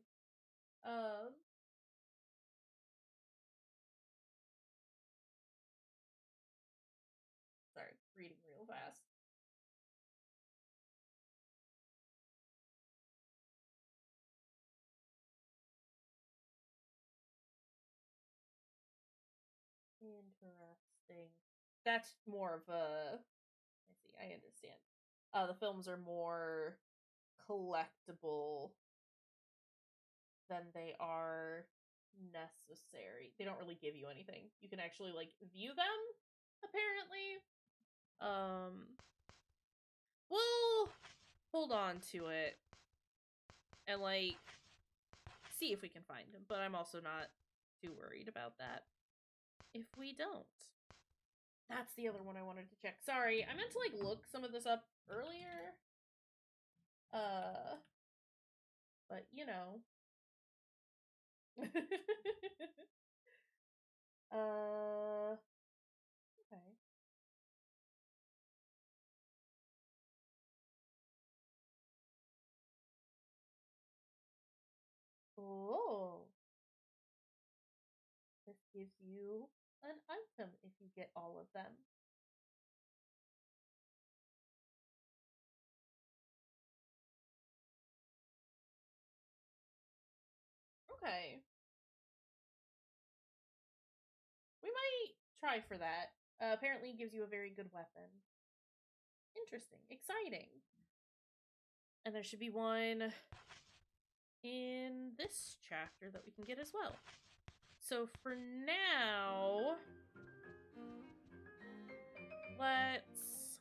Sorry, reading real fast. Interesting. That's more of a... I see, I understand. The films are more collectible than they are necessary. They don't really give you anything. You can actually, like, view them, apparently. We'll hold on to it and, like, see if we can find him, but I'm also not too worried about that if we don't. That's the other one I wanted to check. Sorry, I meant to, like, look some of this up earlier. But, you know. Okay. Oh. This gives you an item if you get all of them. Okay. We might try for that. Apparently it gives you a very good weapon. Interesting. Exciting. And there should be one in this chapter that we can get as well. So for now, let's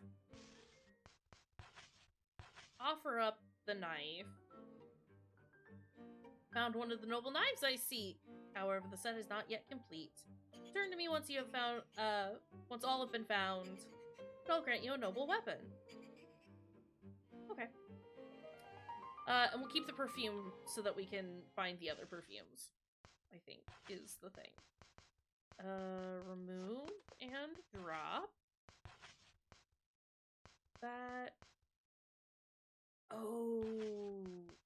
offer up the knife. Found one of the noble knives I see. However, the set is not yet complete. Return to me once you have found, once all have been found. I'll grant you a noble weapon. Okay. And we'll keep the perfume so that we can find the other perfumes, I think, is the thing. Remove and drop. That. Oh,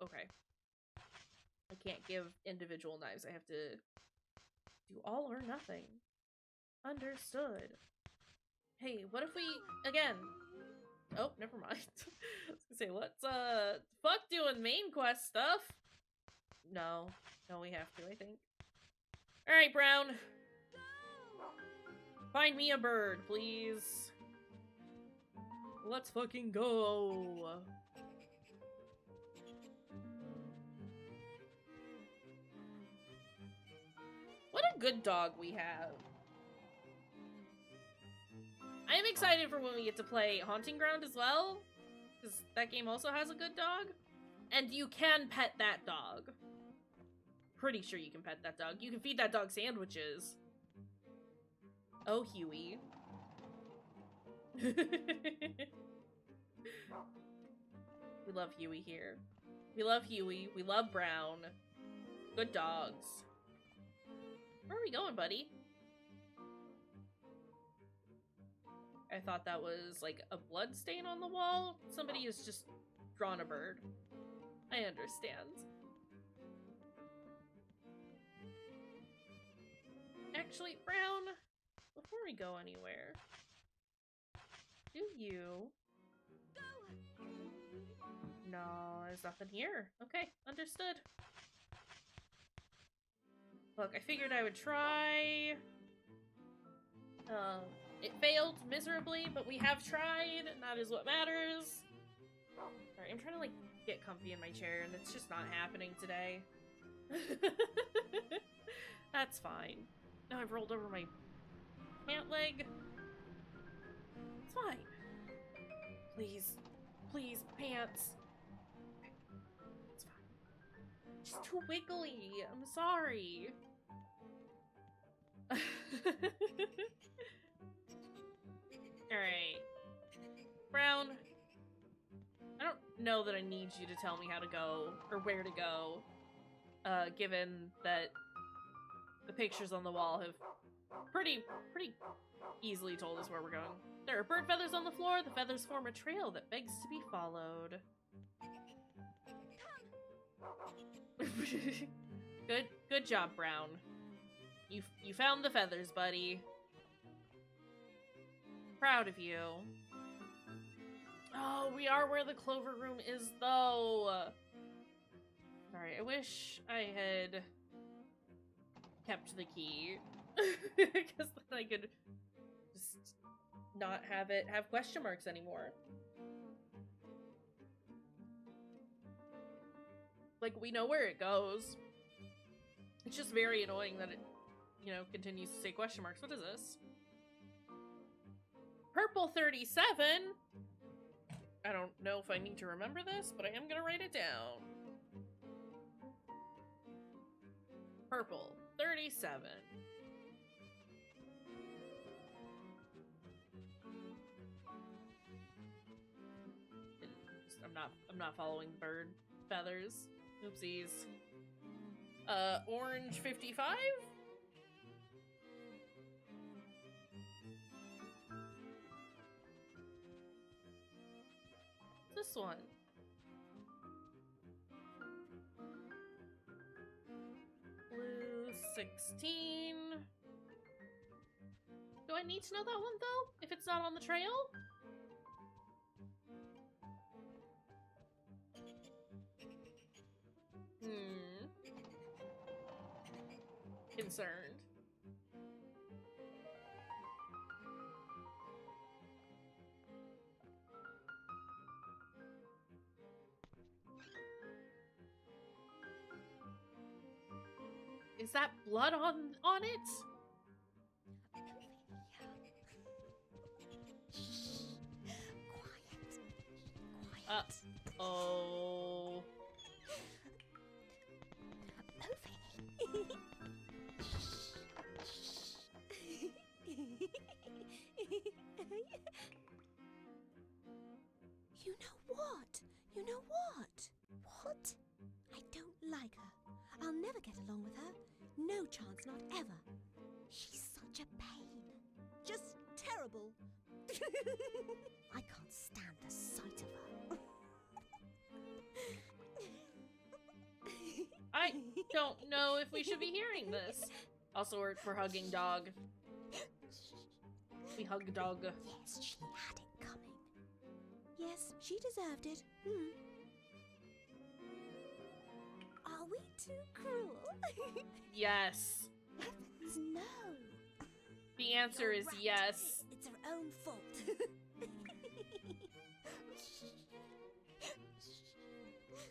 okay. I can't give individual knives. I have to do all or nothing. Understood. Hey, what if we, again... Oh, never mind. I was gonna say, let's, fuck doing main quest stuff. No. No, we have to, I think. Alright, Brown. Find me a bird, please. Let's fucking go. What a good dog we have. I am excited for when we get to play Haunting Ground as well, because that game also has a good dog. And you can pet that dog. Pretty sure you can pet that dog. You can feed that dog sandwiches. Oh, Huey. We love Huey here. We love Huey. We love Brown. Good dogs. Where are we going, buddy? I thought that was like a blood stain on the wall. Somebody has just drawn a bird. I understand. Actually, Brown, before we go anywhere, do you... No, there's nothing here. Okay, understood. Look, I figured I would try. It failed miserably, but we have tried, and that is what matters. Alright, I'm trying to, like, get comfy in my chair, and it's just not happening today. That's fine. Now I've rolled over my pant leg. It's fine. Please. Please, pants. It's fine. Just too wiggly. I'm sorry. Alright. Brown, I don't know that I need you to tell me how to go, or where to go, given that the pictures on the wall have pretty easily told us where we're going. There are bird feathers on the floor. The feathers form a trail that begs to be followed. Good job, Brown. You found the feathers, buddy. Proud of you. Oh, we are where the clover room is, though. Sorry, I wish I had kept the key. Because then I could just not have it have question marks anymore. Like, we know where it goes. It's just very annoying that it, you know, continues to say question marks. What is this? Purple 37? I don't know if I need to remember this, but I am gonna write it down. Purple 37. I'm not following bird feathers. Oopsies. Orange 55? This one. Blue 16. Do I need to know that one though? If it's not on the trail? Concerned. Is that blood on it? Quiet. Oh. You know what? You know what? What? I don't like her. I'll never get along with her. No chance, not ever. She's such a pain. Just terrible. I can't stand the sight of her. I don't know if we should be hearing this. Also work for hugging dog. We hug dog. Yes, she had it coming. Yes, she deserved it. Are we too cruel? Yes. Heavens, no. The answer is Right. yes. It's her own fault.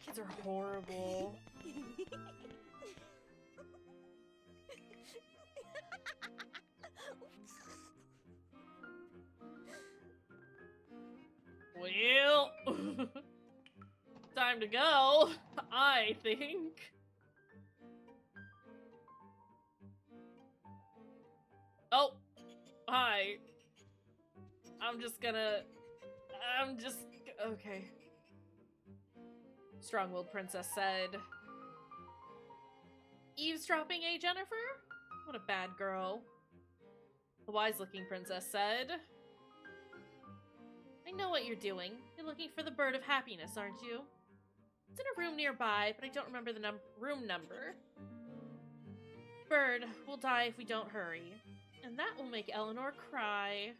Kids are horrible. Well, time to go, I think. Oh, hi. Okay. Strong-willed princess said. Eavesdropping, eh, Jennifer? What a bad girl. The wise-looking princess said. I know what you're doing. You're looking for the bird of happiness, aren't you? It's in a room nearby, but I don't remember the room number. Bird will die if we don't hurry. And that will make Eleanor cry.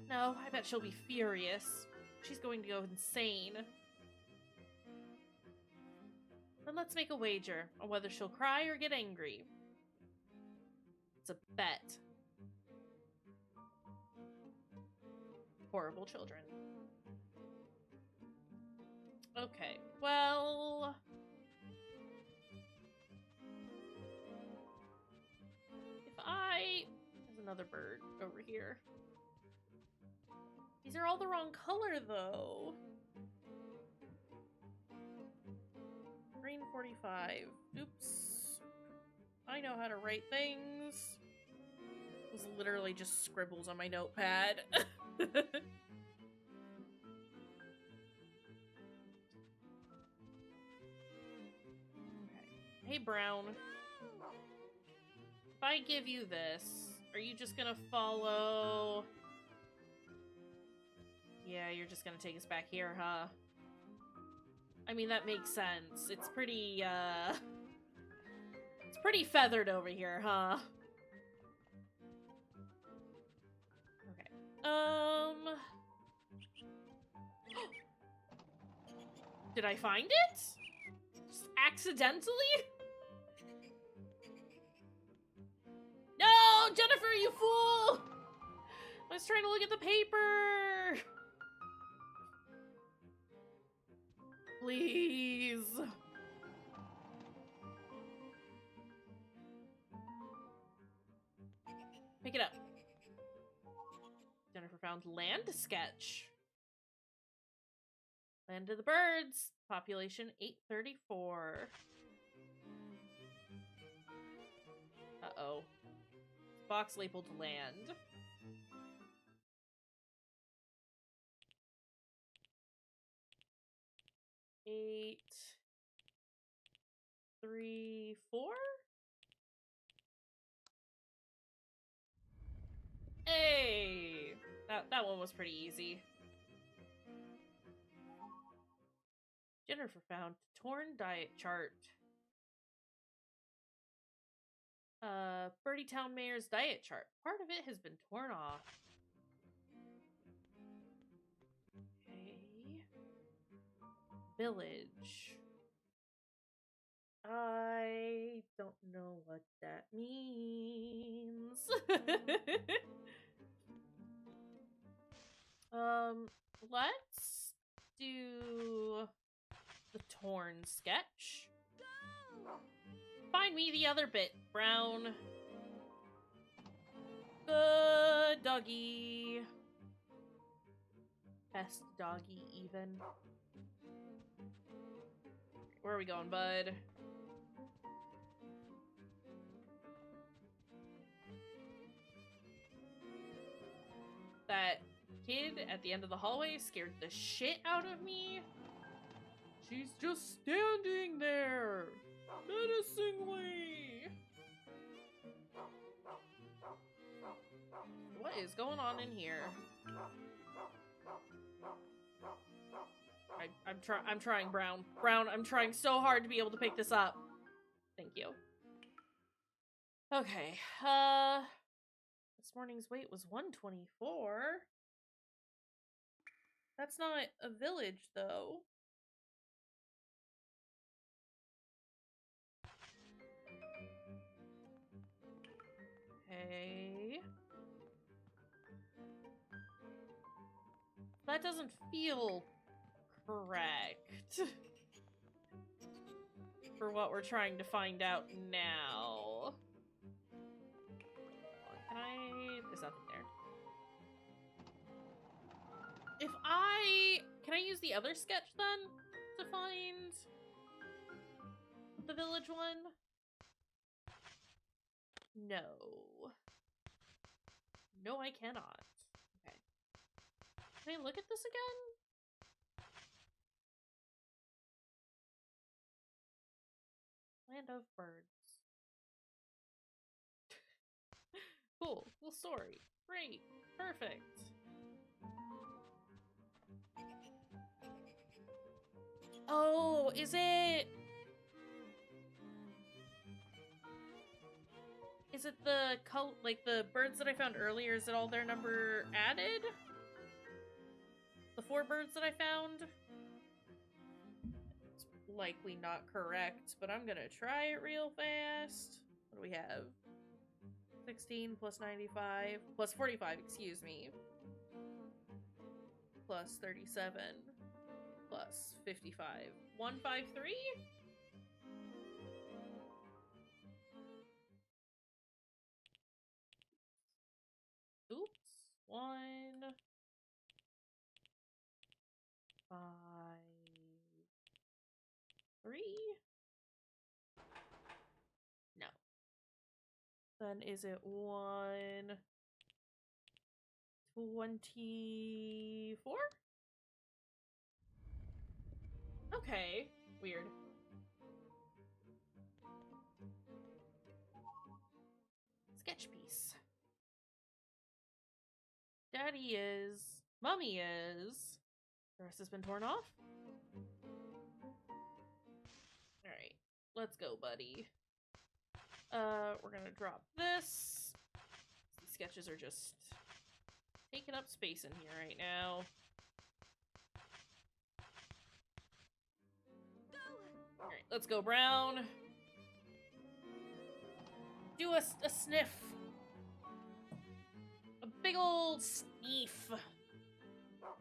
No, I bet she'll be furious. She's going to go insane. Then let's make a wager on whether she'll cry or get angry. It's a bet. Horrible children. Okay, well... There's another bird over here. These are all the wrong color, though. Green 45. Oops. I know how to write things. It was literally just scribbles on my notepad. Okay. Hey, Brown. If I give you this, are you just gonna follow... Yeah, you're just gonna take us back here, huh? I mean, that makes sense. It's pretty, it's pretty feathered over here, huh? Okay. Did I find it? Just accidentally? No, Jennifer, you fool! I was trying to look at the paper! Please. Pick it up. Jennifer found land sketch. Land of the birds. Population 834. Uh-oh. Box labeled land. Eight, 3, 4. Hey, that one was pretty easy. Jennifer found torn diet chart. Birdie Town Mayor's diet chart. Part of it has been torn off. Okay. Village. I don't know what that means. Let's do the torn sketch. Find me the other bit, Brown. Good doggy. Best doggy, even. Where are we going, bud? That kid at the end of the hallway scared the shit out of me. She's just standing there, menacingly. What is going on in here? I'm trying, Brown. Brown, I'm trying so hard to be able to pick this up. Thank you. Okay, this morning's weight was 124. That's not a village, though. Okay. That doesn't feel correct for what we're trying to find out now. There's nothing there. Can I use the other sketch then to find the village one? No. No, I cannot. Okay. Can I look at this again? Land of birds. Cool story. Great. Perfect. Oh, is it the like the birds that I found earlier? Is it all their number added? The 4 birds that I found? It's likely not correct, but I'm gonna try it real fast. What do we have? 16 plus 95 plus 45, excuse me. Plus 37 plus 55. 153? Oops. 1 5 3. No. Then is it 124? Okay. Weird. Sketch piece. Daddy is. Mommy is. The rest has been torn off? Alright. Let's go, buddy. We're gonna drop this. These sketches are just taking up space in here right now. Alright, let's go, Brown. Do a sniff. A big old sniff.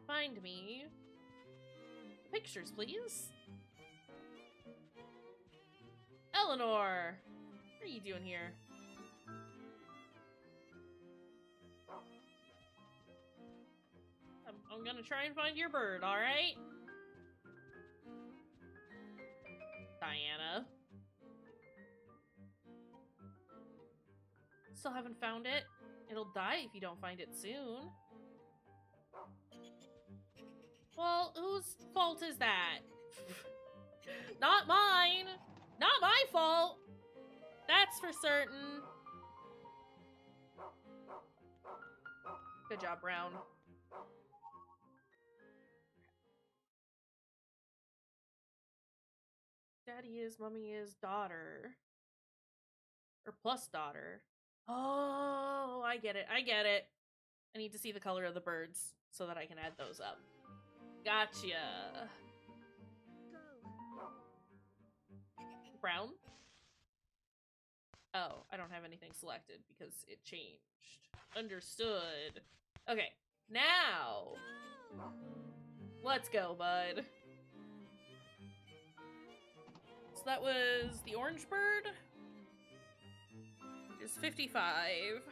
Find me. Pictures, please. Eleanor! What are you doing here? I'm gonna try and find your bird, alright? Diana. Still haven't found it. It'll die if you don't find it soon. Well, whose fault is that? Not mine! Not my fault! That's for certain. Good job, Brown. Daddy is, mommy is, daughter. Or plus daughter. Oh, I get it. I get it. I need to see the color of the birds so that I can add those up. Gotcha. Brown? Oh, I don't have anything selected because it changed. Understood. Okay, now let's go, bud. So that was the orange bird, which is 55.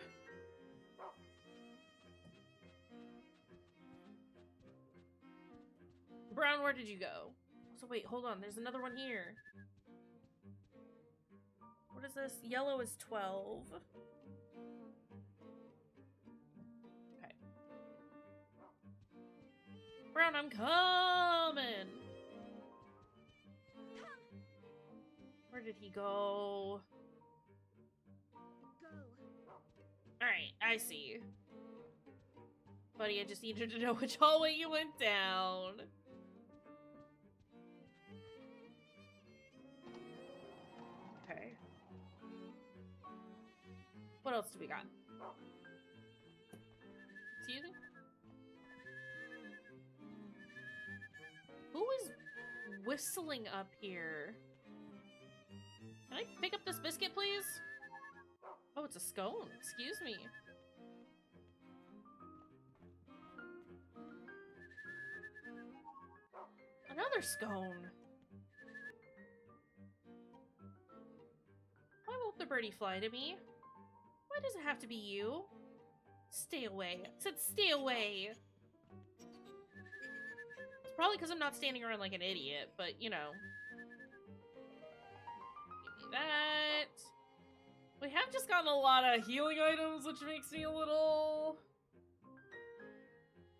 Brown, where did you go? So wait, hold on, there's another one here. What is this? Yellow is 12. Okay. Brown, I'm coming! Where did he go? Alright, I see. Buddy, I just needed to know which hallway you went down. Okay. What else do we got? Excuse me? Who is whistling up here? Can I pick up this biscuit, please? Oh, it's a scone. Excuse me. Another scone. Why won't the birdie fly to me? Why does it have to be you? Stay away. I said stay away. It's probably because I'm not standing around like an idiot, but you know. Give me that. We have just gotten a lot of healing items, which makes me a little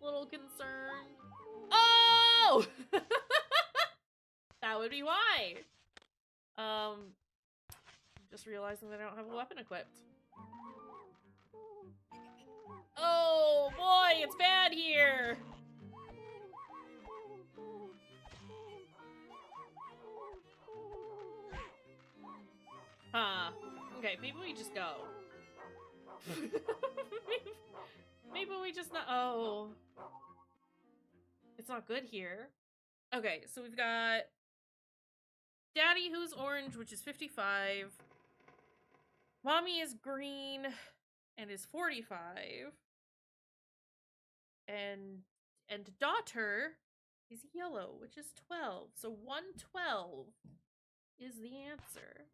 concerned. Oh! That would be why. I'm just realizing that I don't have a weapon equipped. Oh boy, it's bad here. Huh. Okay, maybe we just go. maybe we just not. Oh. It's not good here. Okay, so we've got Daddy, who's orange, which is 55. Mommy is green and is 45. And daughter is yellow, which is 12. So 112 is the answer.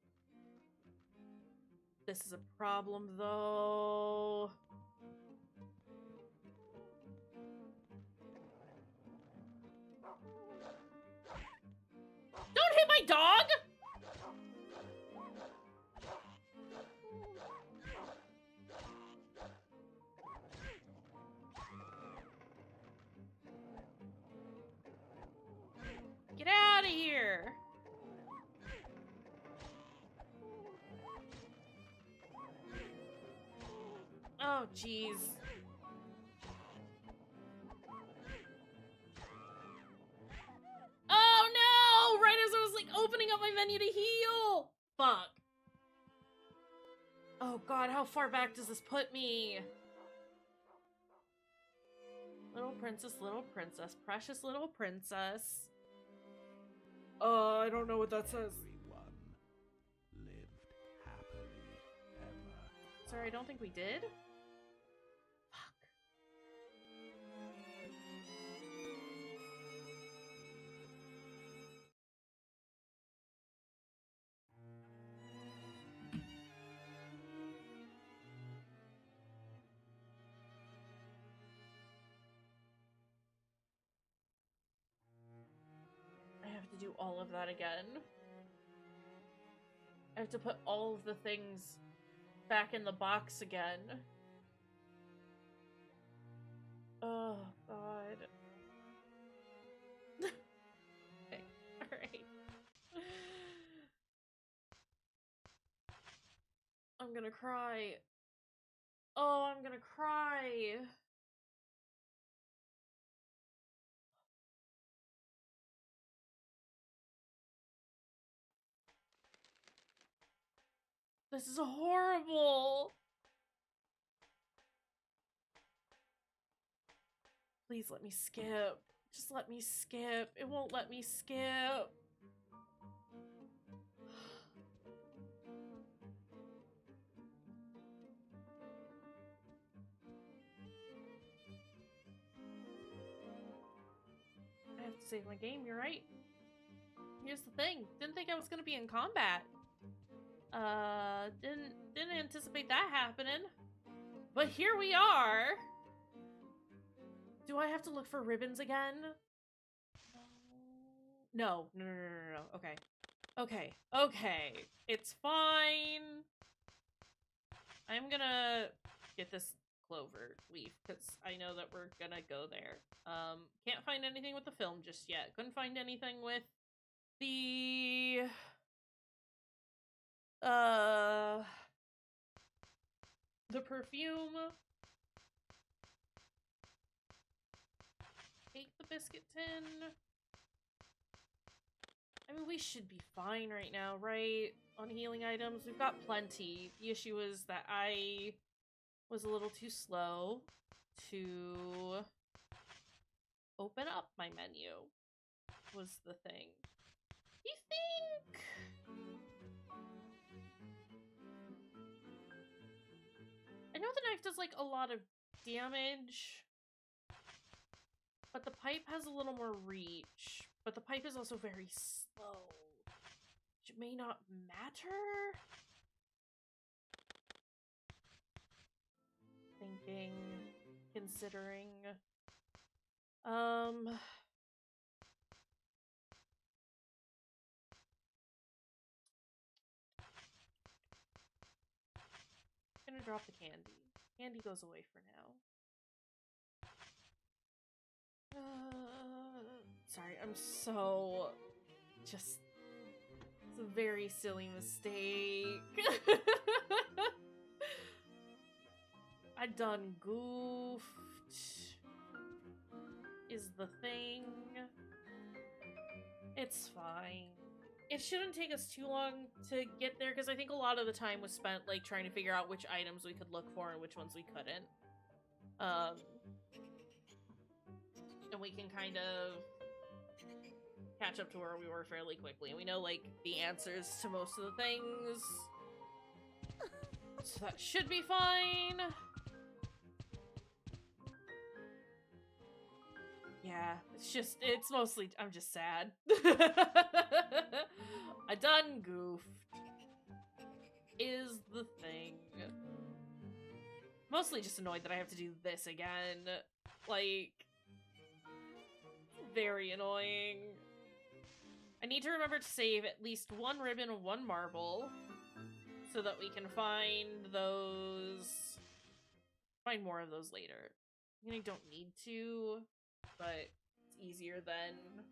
This is a problem, though. Don't hit my dog! Get out of here! Oh, jeez. Oh, no! Right as I was, like, opening up my menu to heal! Fuck. Oh, God, how far back does this put me? Little princess, precious little princess. I don't know what that says. Everyone lived happily ever. Sorry, I don't think we did. I have to do all of that again. I have to put all of the things back in the box again. Oh, God. Okay, alright. I'm gonna cry. Oh, I'm gonna cry. This is horrible. Please let me skip. Just let me skip. It won't let me skip. I have to save my game, you're right. Here's the thing. Didn't think I was gonna be in combat. Didn't anticipate that happening. But here we are. Do I have to look for ribbons again? No. Okay. Okay. It's fine. I'm gonna get this clover leaf, because I know that we're gonna go there. Can't find anything with the film just yet. Couldn't find anything with the perfume. Take the biscuit tin. I mean, we should be fine right now, right? On healing items, we've got plenty. The issue is that I was a little too slow to open up my menu, was the thing. You think? I know the knife does, like, a lot of damage, but the pipe has a little more reach. But the pipe is also very slow, which may not matter. Thinking, considering. I'm gonna drop the candy. Candy goes away for now. Sorry, I'm so just. It's a very silly mistake. I done goofed. Is the thing. It's fine. It shouldn't take us too long to get there, because I think a lot of the time was spent, like, trying to figure out which items we could look for and which ones we couldn't. And we can kind of catch up to where we were fairly quickly. And we know, like, the answers to most of the things. So that should be fine. Yeah, it's mostly, I'm just sad. I done goofed. Is the thing. Mostly just annoyed that I have to do this again. Like, very annoying. I need to remember to save at least one ribbon and one marble so that we can find those. Find more of those later. I mean, I don't need to, but it's easier than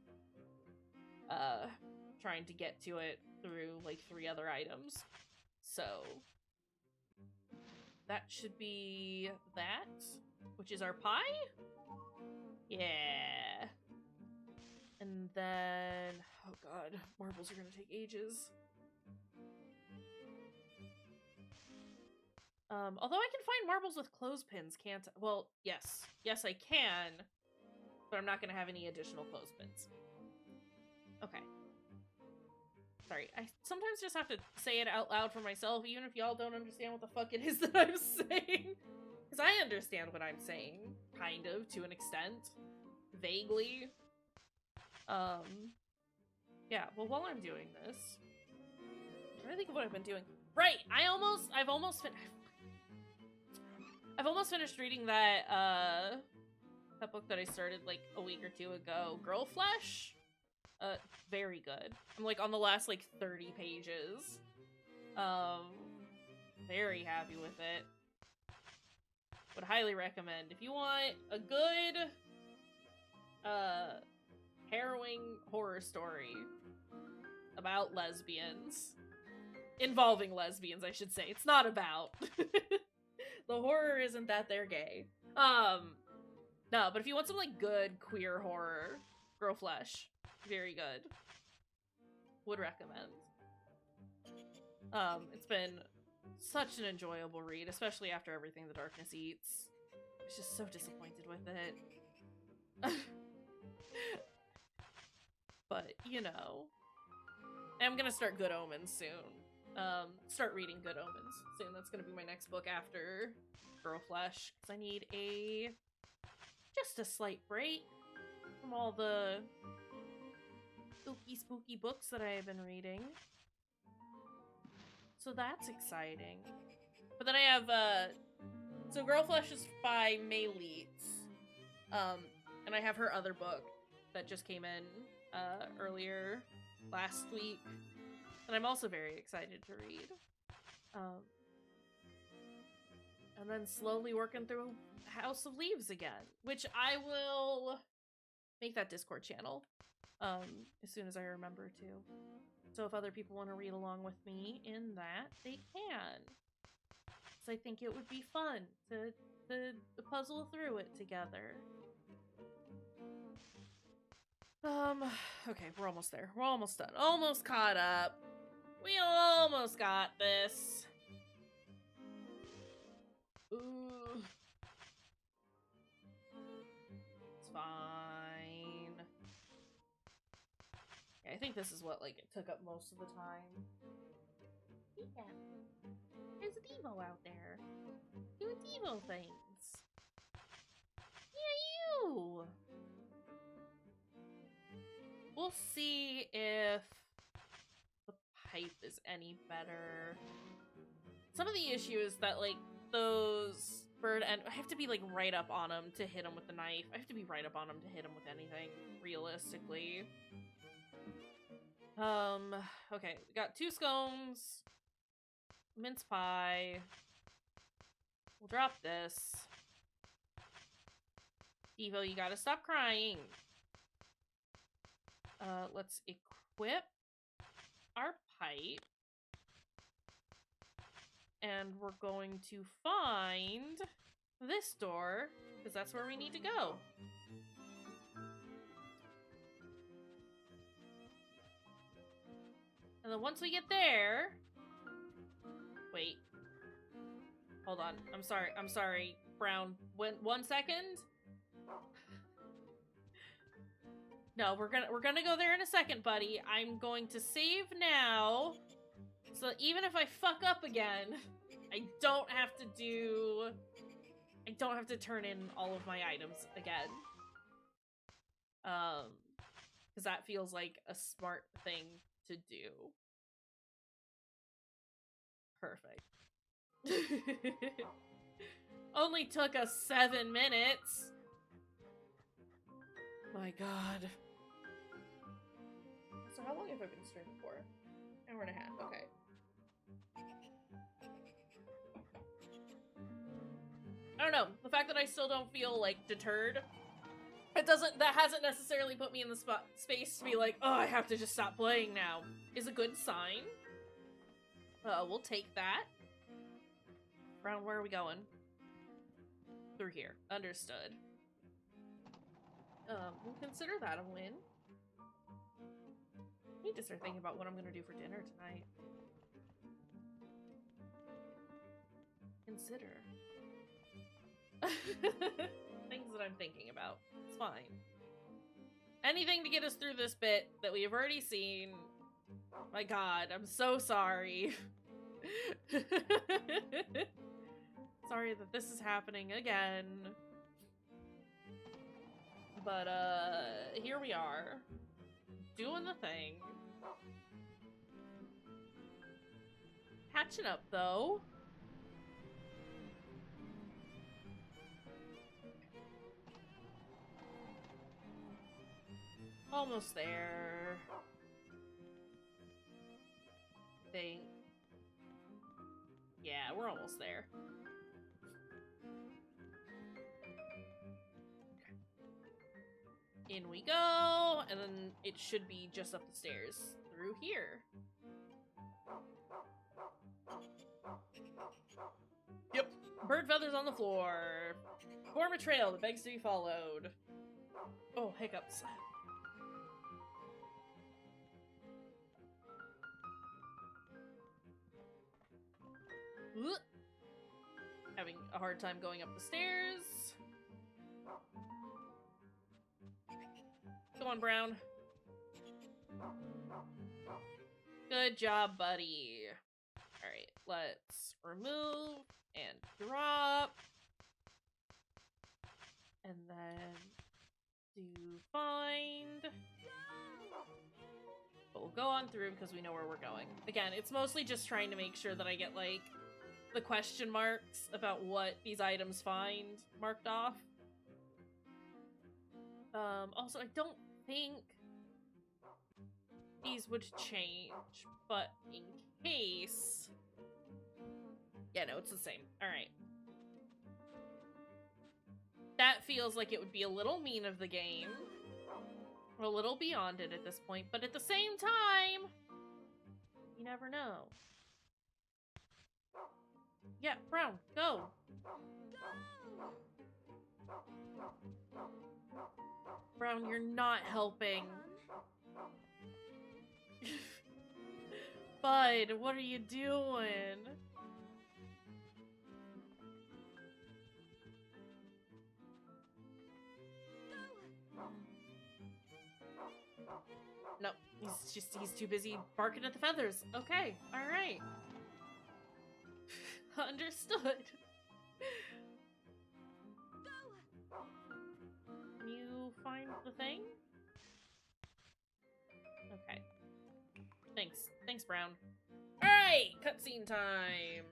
trying to get to it through like 3 other items. So that should be that, which is our pie? Yeah. And then, oh god, marbles are gonna take ages. Although I can find marbles with clothespins, can't I? Well, yes. Yes, I can, but I'm not gonna have any additional clothespins. Okay. Sorry, I sometimes just have to say it out loud for myself, even if y'all don't understand what the fuck it is that I'm saying. Because I understand what I'm saying, kind of, to an extent. Vaguely. Yeah, well, while I'm doing this, I'm trying to think of what I've been doing. Right, I've almost finished reading that, that book that I started, like, a week or 2 ago, Girl Flesh. Very good. I'm, like, on the last, like, 30 pages. Very happy with it. Would highly recommend. If you want a good, harrowing horror story about lesbians. Involving lesbians, I should say. It's not about. The horror isn't that they're gay. No, but if you want some, like, good queer horror, Girl Flesh. Very good. Would recommend. It's been such an enjoyable read, especially after everything the darkness eats. I was just so disappointed with it. But, you know. I'm gonna start Good Omens soon. Start reading Good Omens soon. That's gonna be my next book after Girl Flesh. Because I need just a slight break from all the spooky books that I have been reading. So that's exciting. But then I have, so Girl Flesh is by May Leeds. And I have her other book that just came in, earlier last week. And I'm also very excited to read. And then slowly working through House of Leaves again, which I will make that Discord channel as soon as I remember to. So if other people want to read along with me in that, they can. So I think it would be fun to puzzle through it together. Okay, we're almost there. We're almost done. Almost caught up. We almost got this. Ooh. It's fine. Yeah, I think this is what, like, it took up most of the time. Yeah. There's a Devo out there. Doing Devo things. Yeah, you! We'll see if the pipe is any better. Some of the issue is that, like, those bird and I have to be, like, right up on them to hit them with the knife. I have to be right up on them to hit them with anything, realistically. Okay, we got 2 scones, mince pie. We'll drop this. Evo, you gotta stop crying. Let's equip our pipe. And we're going to find this door, because that's where we need to go. And then once we get there... Wait. Hold on. I'm sorry, Brown. 1 second? No, we're gonna go there in a second, buddy. I'm going to save now, so that even if I fuck up again, I don't have to turn in all of my items again. Because that feels like a smart thing to do. Perfect. Only took us 7 minutes. My god. So how long have I been streaming for? 1.5 hours, okay. I don't know. The fact that I still don't feel, like, deterred, that hasn't necessarily put me in the space to be like, oh, I have to just stop playing now, is a good sign. We'll take that. Brown, where are we going? Through here. Understood. We'll consider that a win. I need to start thinking about what I'm gonna do for dinner tonight. Consider. Things that I'm thinking about. It's fine. Anything to get us through this bit that we have already seen. My god, I'm so sorry. Sorry that this is happening again. But, here we are. Doing the thing. Catching up, though. Almost there. Think. Yeah, we're almost there. In we go, and then it should be just up the stairs through here. Yep. Bird feathers on the floor. Form a trail that begs to be followed. Oh, hiccups. Having a hard time going up the stairs. Come on, Brown. Good job, buddy. Alright, let's remove and drop. And then do find. But we'll go on through because we know where we're going. Again, it's mostly just trying to make sure that I get, like, the question marks about what these items find marked off. Also, I don't think these would change, but in case... Yeah, no, it's the same. Alright. That feels like it would be a little mean of the game. A little beyond it at this point, but at the same time, you never know. Yeah, Brown, go! Brown, you're not helping. Bud, what are you doing? No, he's too busy barking at the feathers. Okay, alright. Understood. Can you find the thing? Okay. Thanks, Brown. Alright, cutscene time.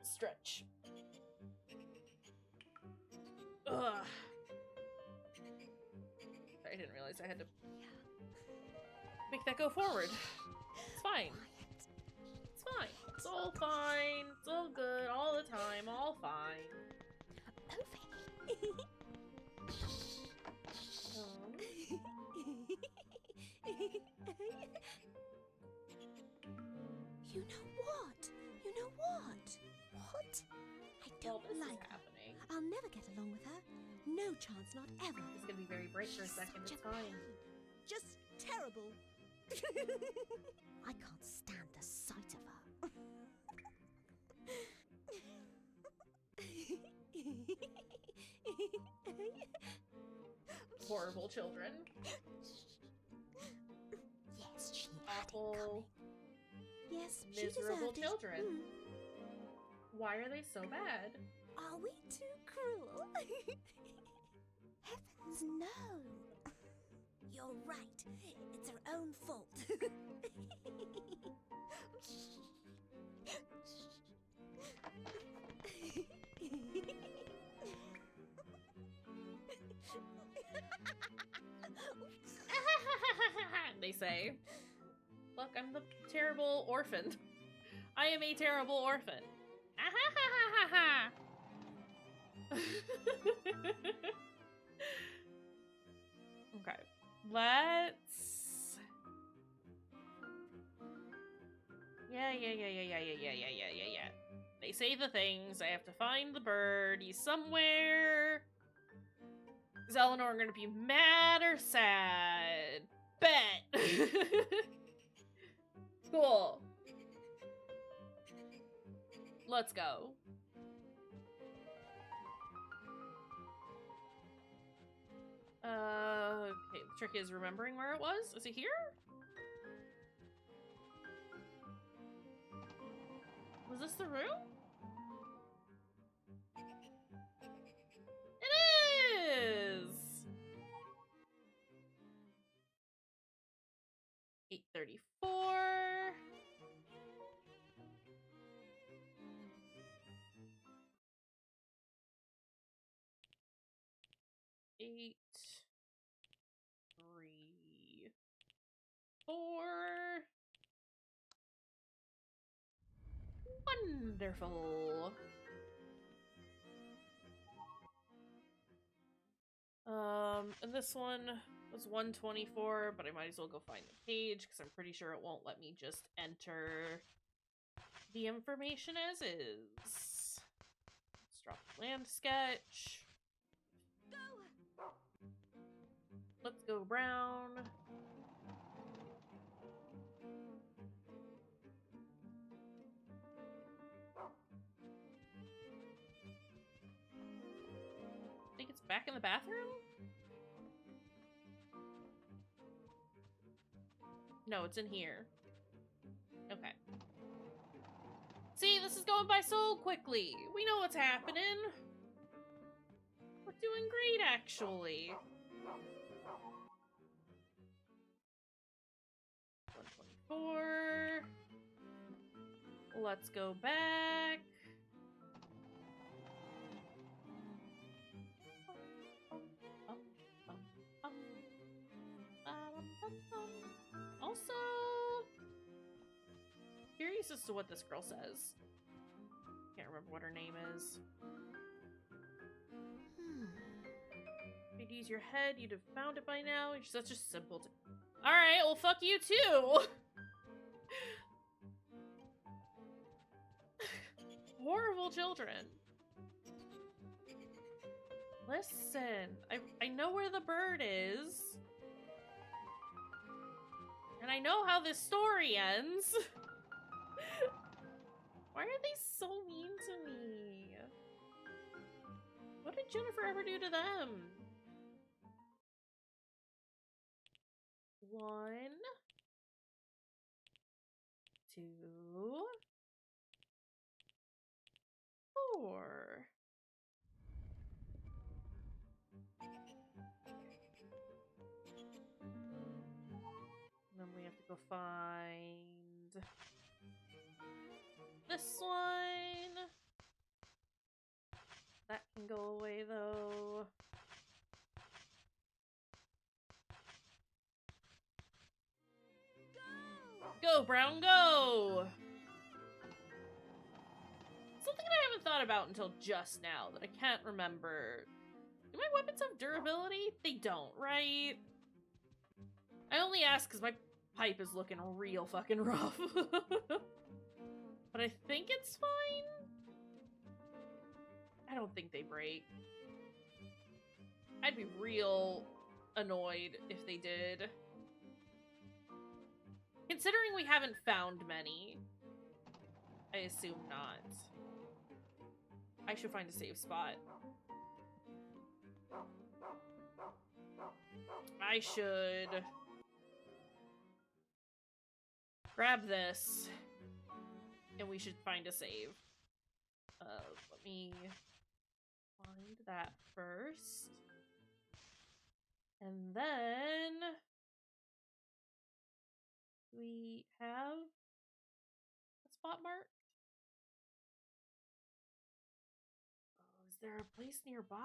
Stretch. Ugh. I didn't realize I had to make that go forward. It's fine. It's fine. It's all fine. It's all good all the time. All fine. You know what? You know what? What? I don't like her. Happening. I'll never get along with her. No chance, not ever. It's gonna be very bright for a second. Such It's a fine. pain. Just terrible. I can't stand the sight of her. Horrible children. Yes, she had it Awful, coming. Yes, she miserable deserved it. children. Mm. Why are they so bad? Are we too cruel? Heavens, no. You're right. It's her own fault. They say. Look, I'm the terrible orphan. I am a terrible orphan. Okay, let's. Yeah. They say the things. I have to find the bird. He's somewhere. Is Eleanor gonna be mad or sad? Bet. Cool. Let's go. Okay, the trick is remembering where it was. Is it here? Was this the room? It is! 8:34. Eight, 3, 4. Wonderful. And this one was 124, but I might as well go find the page because I'm pretty sure it won't let me just enter the information as is. Let's drop the land sketch. Let's go Brown. I think it's back in the bathroom? No, it's in here. Okay. See, this is going by so quickly. We know what's happening. We're doing great, actually. 124. Let's go back. Also, curious as to what this girl says. Can't remember what her name is. If you'd use your head, you'd have found it by now. You're such a simpleton. Alright, well, fuck you too! Horrible children. Listen, I know where the bird is. And I know how this story ends. Why are they so mean to me? What did Jennifer ever do to them? 1, 2, 4. And then we have to go find this one. That can go away though. Go, Brown, go! Something I haven't thought about until just now that I can't remember. Do my weapons have durability? They don't, right? I only ask because my pipe is looking real fucking rough. But I think it's fine. I don't think they break. I'd be real annoyed if they did. Considering we haven't found many, I assume not. I should find a safe spot. I should grab this, and we should find a save. Let me find that first. And then we have a spot marked. Oh, is there a place nearby?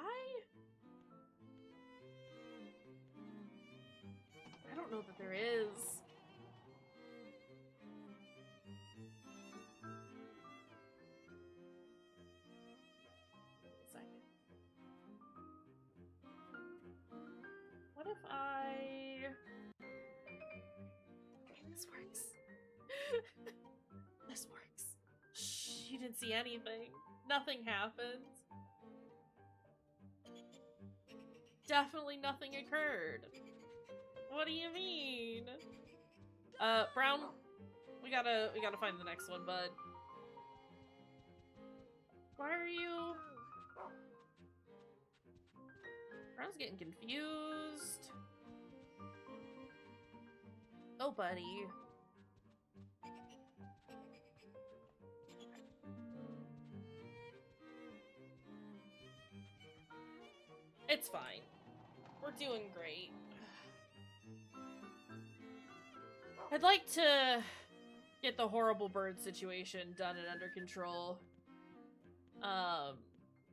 I don't know that there is. Wait a second. What if I... This works. This works. Shh, you didn't see anything. Nothing happened. Definitely nothing occurred. What do you mean? Brown, we gotta find the next one, bud. Why are you... Brown's getting confused. Oh, buddy. It's fine. We're doing great. I'd like to get the horrible bird situation done and under control.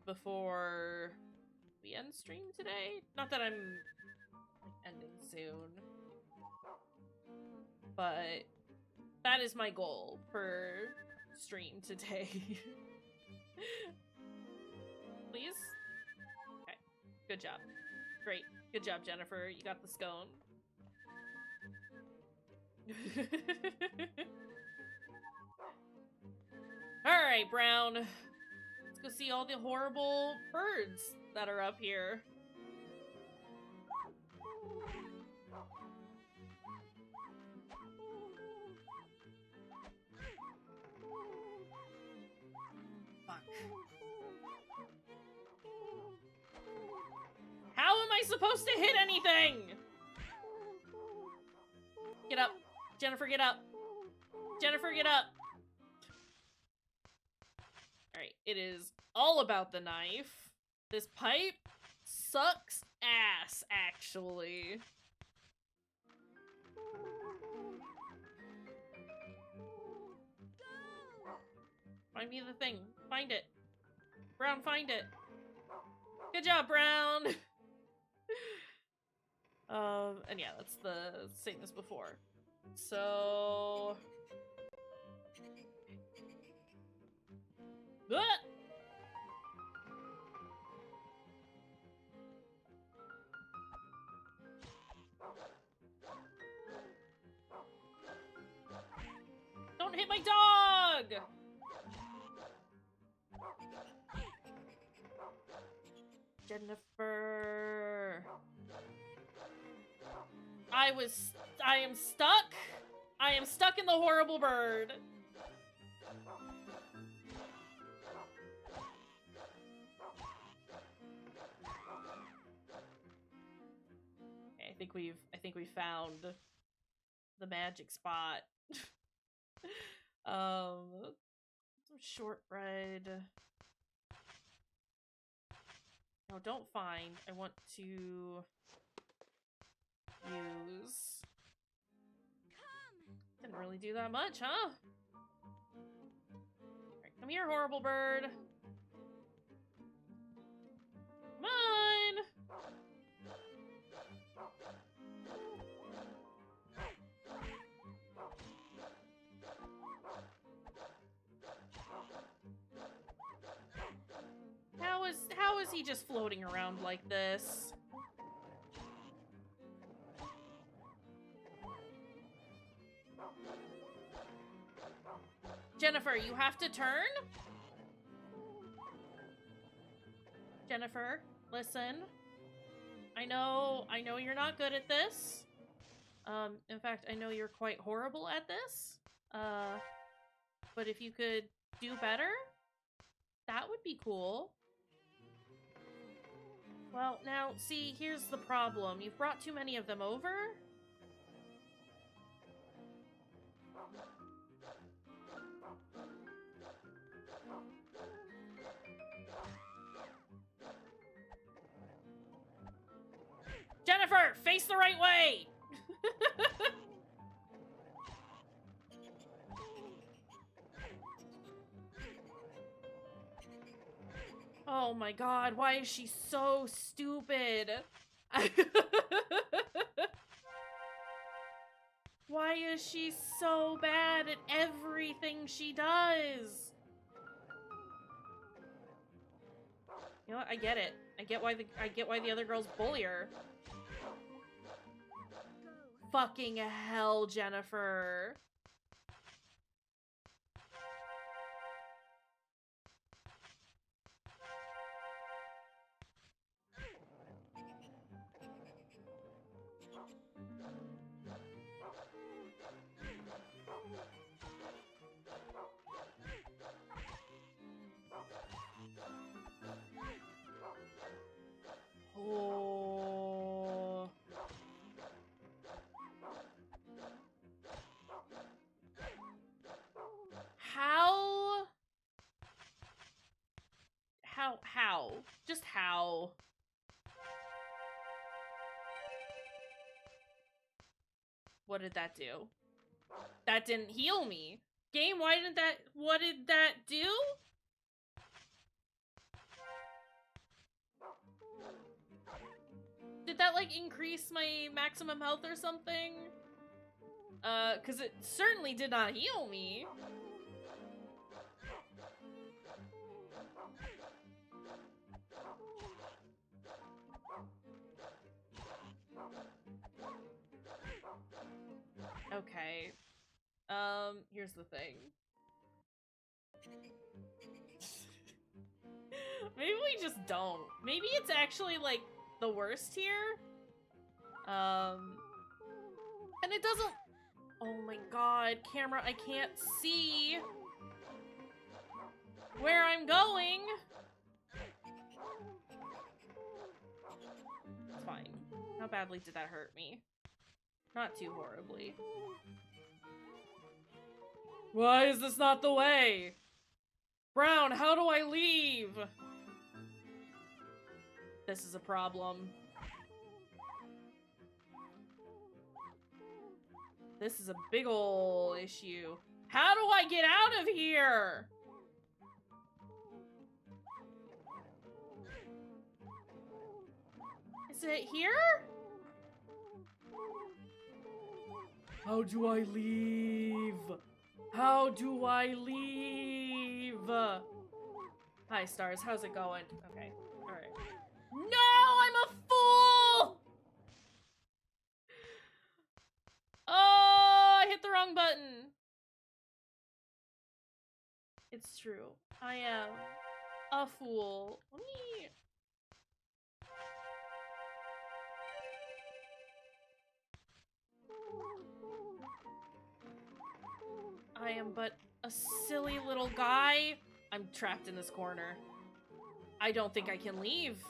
Before we end stream today. Not that I'm ending soon. But that is my goal for stream today. Please? Okay. Good job. Great. Good job, Jennifer. You got the scone. Alright, Brown. Let's go see all the horrible birds that are up here. Fuck. How am I supposed to hit anything? Get up. Jennifer, get up. Jennifer, get up. Alright, it is all about the knife. This pipe sucks ass, actually. Find me the thing. Find it. Brown, find it. Good job, Brown! And yeah, that's the same as before. So... Ah! My dog! Jennifer. I am stuck. I am stuck in the horrible bird. Okay, I think we found the magic spot. Some shortbread. No, don't find. I want to use. Didn't really do that much, huh? Alright, come here, horrible bird. Come on! How is he just floating around like this? Jennifer, you have to turn? Jennifer, listen. I know you're not good at this. In fact, I know you're quite horrible at this. But if you could do better, that would be cool. Well, now, see, here's the problem. You've brought too many of them over. Jennifer, face the right way! Oh my god, why is she so stupid? Why is she so bad at everything she does? You know what? I get it. I get why the other girls bully her. Fucking hell, Jennifer. Oh. How? Just how? What did that do? That didn't heal me. Game, what did that do? Did that, like, increase my maximum health or something? Cause it certainly did not heal me. Okay. Here's the thing. Maybe we just don't. Maybe it's actually, like, the worst here. And it doesn't... Oh my god, camera, I can't see where I'm going. It's fine. How badly did that hurt me? Not too horribly. Why is this not the way? Brown, how do I leave? This is a problem. This is a big ol' issue. How do I get out of here? Is it here? How do I leave? How do I leave? Hi, Stars. How's it going? Okay. Alright. No! I'm a fool! Oh, I hit the wrong button. It's true. I am a fool. Let me... I am but a silly little guy. I'm trapped in this corner. I don't think I can leave.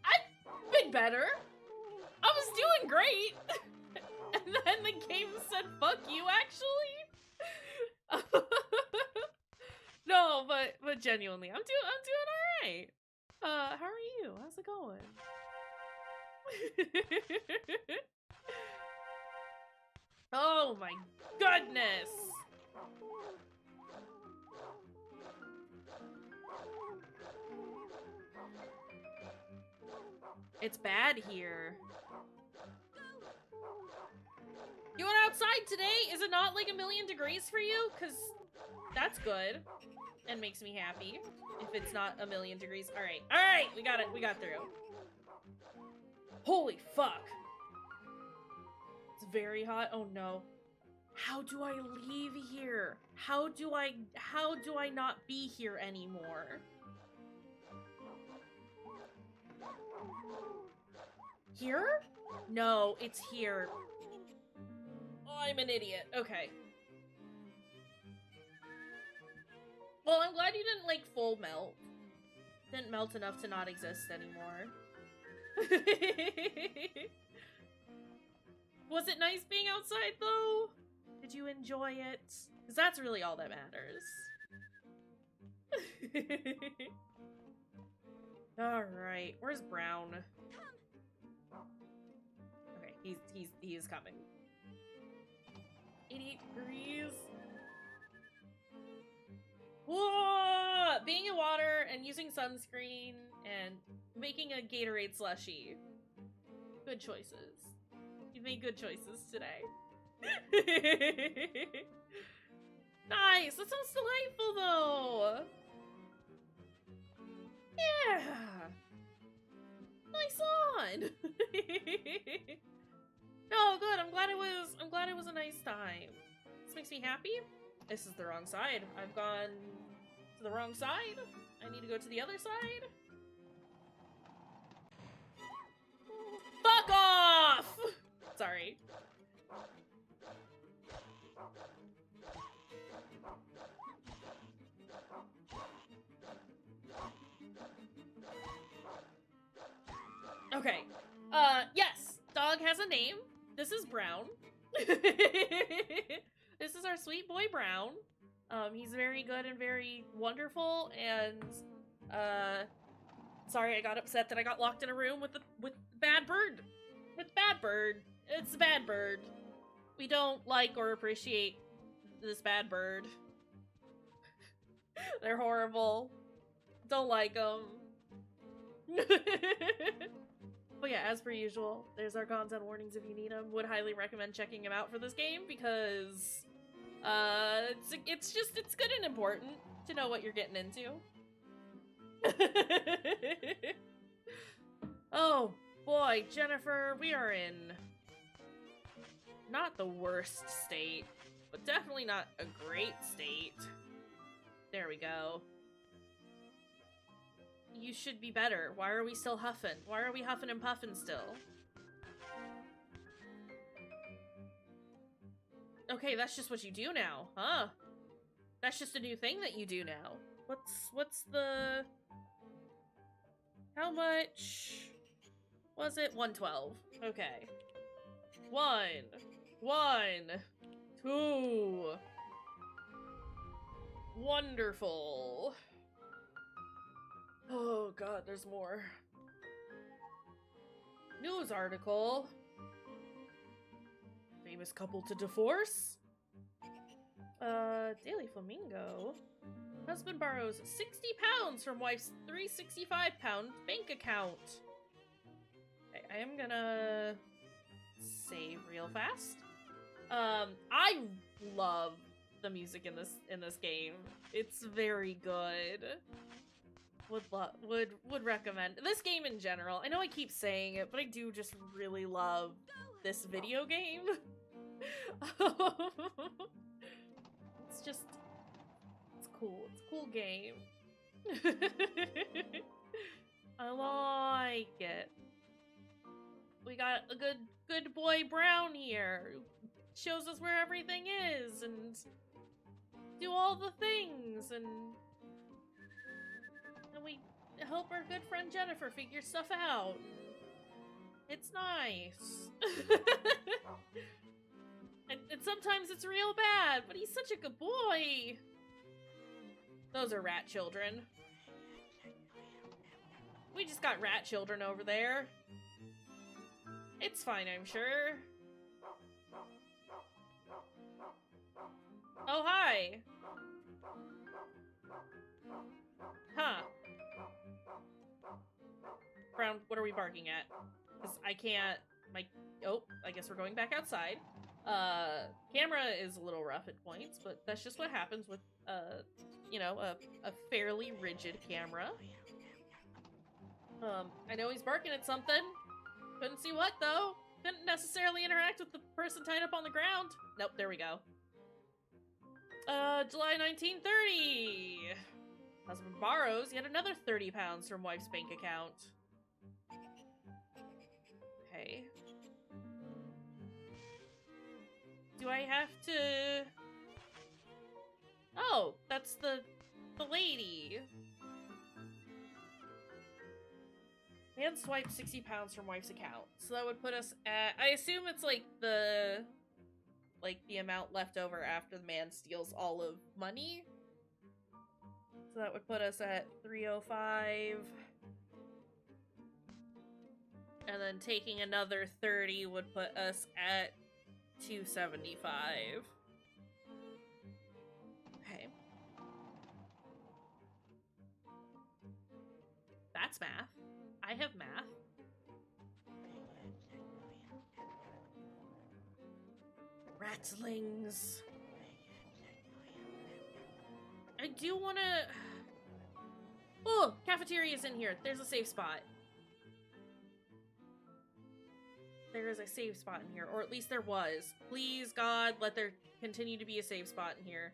I've been better. I was doing great. And then the game said, fuck you, actually. No, but genuinely, I'm doing all right. How are you? How's it going? Oh my goodness! It's bad here. You went outside today? Is it not like 1,000,000 degrees for you? Cause that's good and makes me happy if it's not 1,000,000 degrees. All right, we got it. We got through. Holy fuck. It's very hot. Oh no. How do I leave here? How do I not be here anymore? Here? No, it's here. Oh, I'm an idiot. Okay. Well, I'm glad you didn't, like, full melt. Didn't melt enough to not exist anymore. Was it nice being outside, though? Did you enjoy it? Because that's really all that matters. Alright, where's Brown? Okay, he is coming. 88 degrees. Whoa! Being in water and using sunscreen and making a Gatorade slushie. Good choices. You've made good choices today. Nice! That sounds delightful, though! Yeah! Nice on! No, good. I'm glad it was a nice time. This makes me happy. This is the wrong side. I've gone to the wrong side. I need to go to the other side. Fuck off! Sorry. Okay. Yes. Dog has a name. This is Brown. This is our sweet boy Brown. He's very good and very wonderful, and sorry I got upset that I got locked in a room with Bad Bird. With Bad Bird. It's a bad bird. We don't like or appreciate this bad bird. They're horrible. Don't like them. But yeah, as per usual, there's our content warnings if you need them. Would highly recommend checking them out for this game because it's good and important to know what you're getting into. Oh boy, Jennifer, we are in not the worst state, but definitely not a great state. There we go. You should be better. Why are we still huffing? Why are we huffing and puffing still? Okay, that's just what you do now, huh? That's just a new thing that you do now. What's the... How much was it? 112. Okay. 1, 2. Wonderful. Oh god, there's more. News article. Famous couple to divorce? Daily Flamingo. Husband borrows 60 pounds from wife's £365 bank account. Okay, I am gonna save real fast. I love the music in this game. It's very good. would recommend this game in general. I know I keep saying it, but I do just really love this video game. It's cool. It's a cool game. I like it. We got a good boy Brown here who shows us where everything is and do all the things, and we help our good friend Jennifer figure stuff out. It's nice. and sometimes it's real bad, but he's such a good boy. Those are rat children. We just got rat children over there. It's fine, I'm sure. Oh, hi. Huh. Brown, what are we barking at? Because I can't... Oh, I guess we're going back outside. Camera is a little rough at points, but that's just what happens with, you know, a fairly rigid camera. I know he's barking at something. Couldn't see what, though. Couldn't necessarily interact with the person tied up on the ground. Nope, there we go. July 1930. Husband borrows yet another 30 pounds from wife's bank account. Okay. Do I have to... Oh, that's the lady. Man swiped 60 pounds from wife's account. So that would put us at... I assume it's like the amount left over after the man steals all of money. So that would put us at 305. And then taking another 30 would put us at 275. Okay. That's math. I have math. Ratlings. I do want to... Oh, cafeteria's in here. There's a safe spot. There is a safe spot in here, or at least there was. Please, God, let there continue to be a safe spot in here.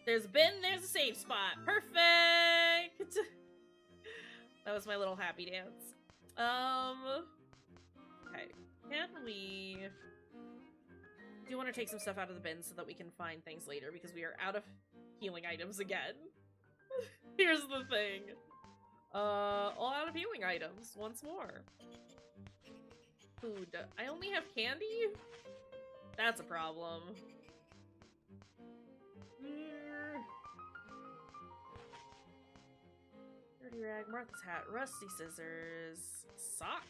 There's a safe spot. Perfect! That was my little happy dance. Okay. Can we... I do want to take some stuff out of the bin so that we can find things later, because we are out of healing items again. Here's the thing. All out of healing items once more. Food. I only have candy? That's a problem. Dirty rag, Martha's hat, rusty scissors, sock.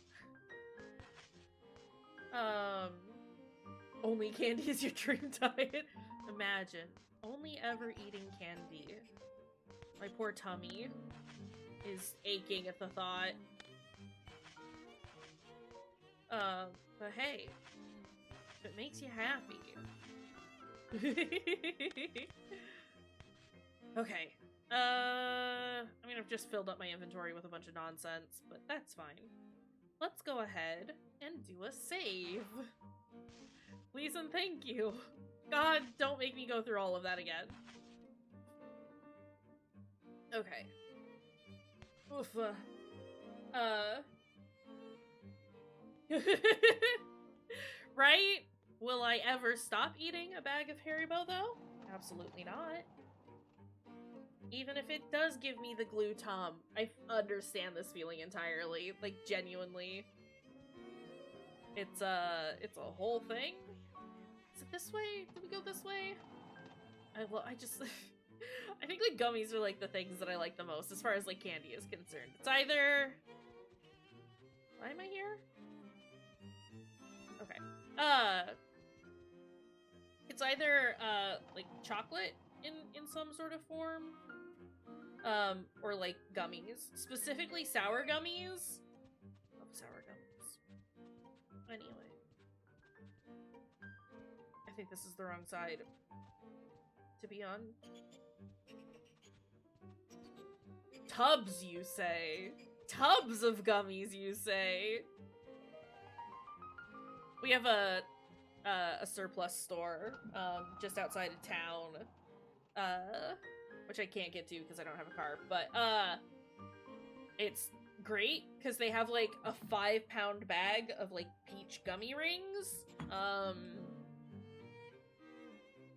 Only candy is your dream diet? Imagine. Only ever eating candy. My poor tummy is aching at the thought. But hey, if it makes you happy. Okay. I mean, I've just filled up my inventory with a bunch of nonsense, but that's fine. Let's go ahead and do a save. Please and thank you. God, don't make me go through all of that again. Okay. Oof. Right? Will I ever stop eating a bag of Haribo, though? Absolutely not. Even if it does give me the glue tum, I understand this feeling entirely. Like, genuinely. It's a whole thing. Is it this way? Did we go this way? I just... I think, like, gummies are, like, the things that I like the most as far as, like, candy is concerned. It's either... Why am I here? Okay. It's either, like, chocolate in some sort of form, or, like, gummies. Specifically sour gummies. Love sour gummies. Anyway. I think this is the wrong side to be on. Tubs, you say? Tubs of gummies, you say? We have a surplus store, just outside of town, which I can't get to because I don't have a car, but, it's great because they have, like, a 5-pound bag of, like, peach gummy rings,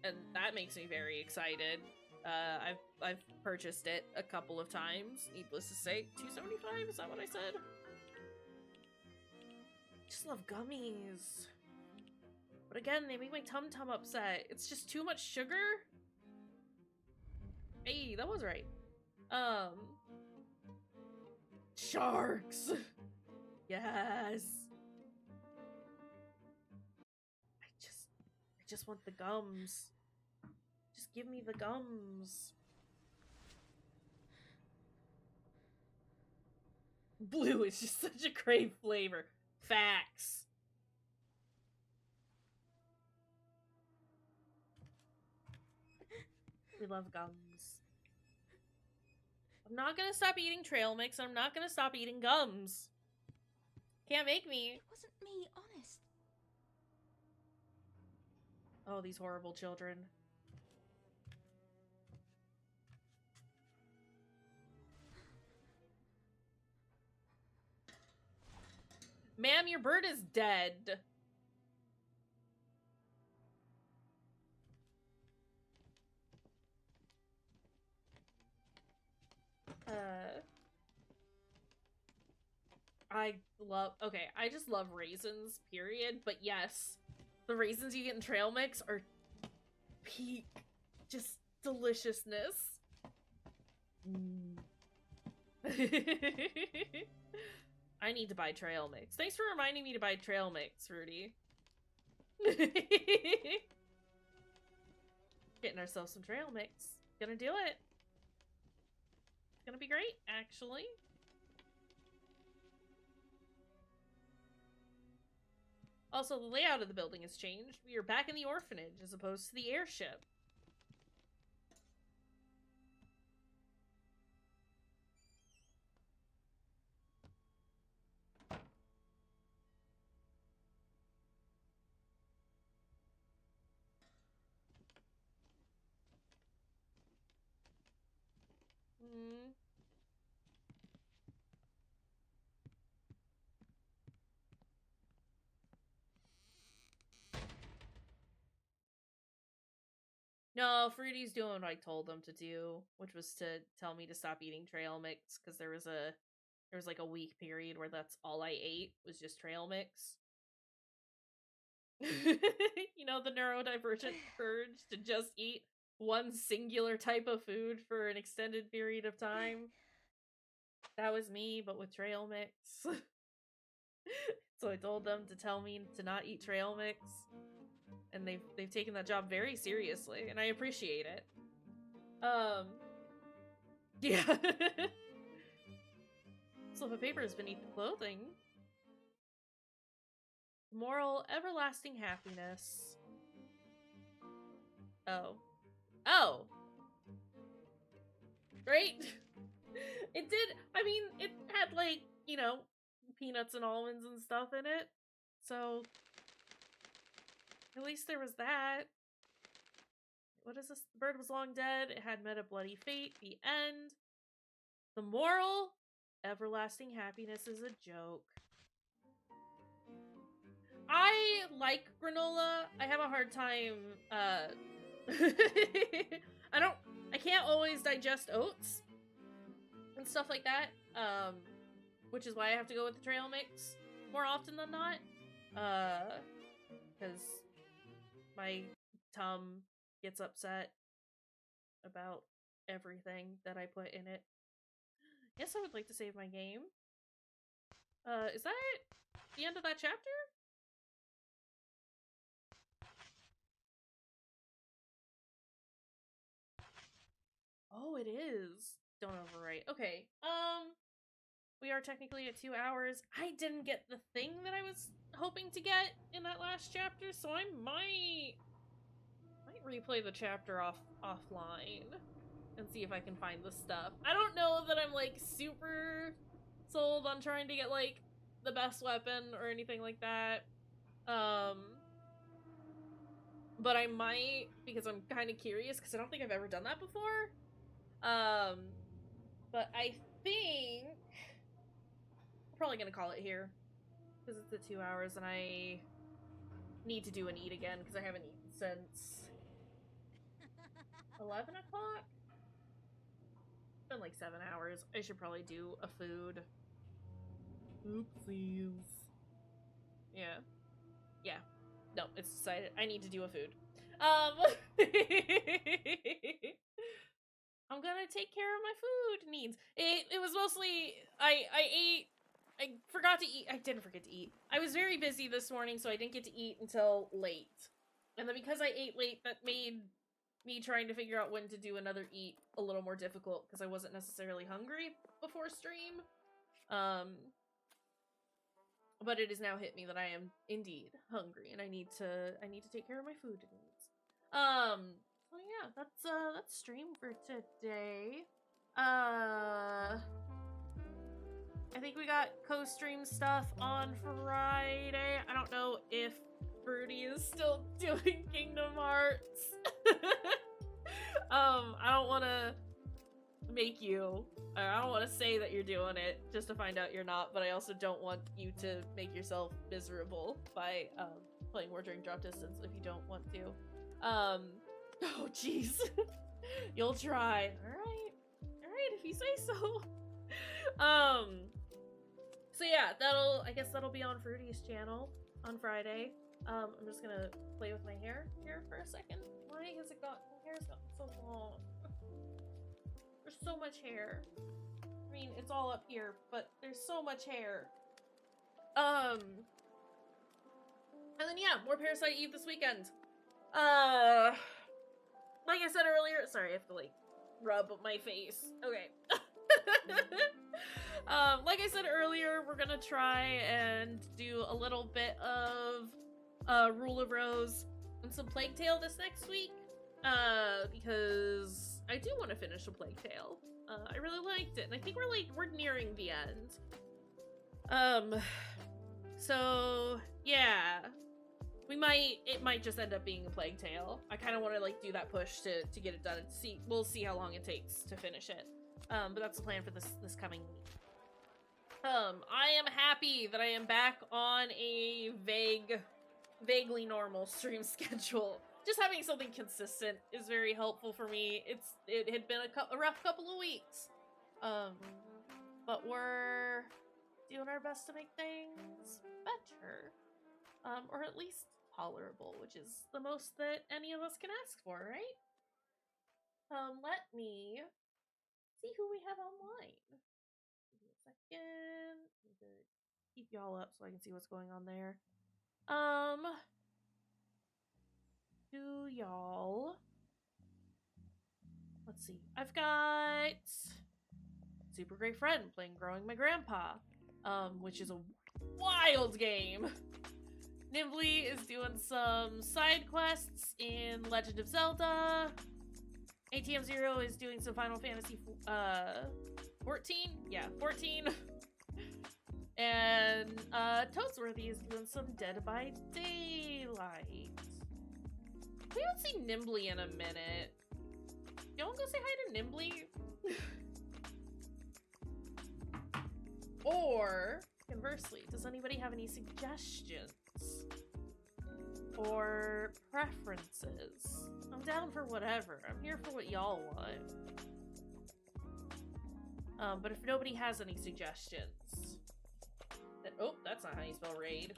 and that makes me very excited. I've purchased it a couple of times, needless to say. $2.75, is that what I said? Just love gummies. But again, they make my tum-tum upset. It's just too much sugar. Hey, that was right. Sharks! Yes! I just want the gums. Just give me the gums. Blue is just such a great flavor. Facts. We love gums. I'm not gonna stop eating trail mix. I'm not gonna stop eating gums. Can't make me. It wasn't me, honest. Oh, these horrible children. Ma'am, your bird is dead. I just love raisins, period. But yes, the raisins you get in trail mix are peak, just deliciousness. I need to buy trail mix. Thanks for reminding me to buy trail mix, Rudy. Getting ourselves some trail mix. Gonna do it. It's gonna be great, actually. Also, the layout of the building has changed. We are back in the orphanage as opposed to the airship. No, Fruity's doing what I told him to do, which was to tell me to stop eating trail mix, because there was like a week period where that's all I ate was just trail mix. You know, the neurodivergent urge to just eat one singular type of food for an extended period of time. That was me, but with trail mix. So I told them to tell me to not eat trail mix. And they've taken that job very seriously, and I appreciate it. Yeah. Slip of paper is beneath the clothing. Moral, everlasting happiness. Oh. Oh! Right? It did, I mean, it had, like, you know, peanuts and almonds and stuff in it. So, at least there was that. What is this? The bird was long dead. It had met a bloody fate. The end. The moral, everlasting happiness is a joke. I like granola. I have a hard time, I can't always digest oats and stuff like that, which is why I have to go with the trail mix more often than not, because my tum gets upset about everything that I put in it. Yes, I would like to save my game. Is that the end of that chapter? Oh, it is. Don't overwrite. Okay. We are technically at 2 hours. I didn't get the thing that I was hoping to get in that last chapter, so I might replay the chapter offline. and see if I can find the stuff. I don't know that I'm like super sold on trying to get like the best weapon or anything like that. But I might, because I'm kind of curious, because I don't think I've ever done that before. But I think I'm probably gonna call it here, because it's the 2 hours and I need to do an eat again, because I haven't eaten since 11 o'clock? It's been like 7 hours. I should probably do a food. Oopsies. Yeah. Yeah. No, it's decided. I need to do a food. I'm gonna take care of my food needs. It was mostly I forgot to eat. I didn't forget to eat. I was very busy this morning, so I didn't get to eat until late. And then because I ate late, that made me trying to figure out when to do another eat a little more difficult, because I wasn't necessarily hungry before stream. But it has now hit me that I am indeed hungry, and I need to take care of my food needs. So yeah, that's stream for today. I think we got co-stream stuff on Friday. I don't know if Fruity is still doing Kingdom Hearts. I don't want to make you, I don't want to say that you're doing it just to find out you're not, but I also don't want you to make yourself miserable by playing more during drop distance if you don't want to. Oh jeez. You'll try. Alright, if you say so. So yeah, I guess that'll be on Fruity's channel on Friday. I'm just gonna play with my hair here for a second. Why has it got, my hair's gotten so long? There's so much hair. I mean, it's all up here, but there's so much hair. And then yeah, more Parasite Eve this weekend. Like I said earlier, sorry, I have to like rub my face. Okay. Like I said earlier, we're gonna try and do a little bit of Rule of Rose and some Plague Tale this next week. Because I do want to finish a Plague Tale. I really liked it, and I think we're nearing the end. So yeah, it might just end up being a Plague Tale. I kind of want to like do that push to get it done and we'll see how long it takes to finish it. But that's the plan for this coming week. I am happy that I am back on a vaguely normal stream schedule. Just having something consistent is very helpful for me. It had been a rough couple of weeks. But we're doing our best to make things better. Or at least tolerable, which is the most that any of us can ask for, right? Let me see who we have online. Give me a second. I need to keep y'all up so I can see what's going on there. Do y'all, let's see, I've got Super Great Friend playing Growing My Grandpa, which is a wild game. Nimbly is doing some side quests in Legend of Zelda. ATM Zero is doing some Final Fantasy 14? Yeah, 14. And Toadsworthy is doing some Dead by Daylight. We haven't seen Nimbly in a minute. Y'all wanna go say hi to Nimbly? Or, conversely, does anybody have any suggestions? Or preferences? I'm down for whatever. I'm here for what y'all want. But if nobody has any suggestions... oh, that's not how you spell raid.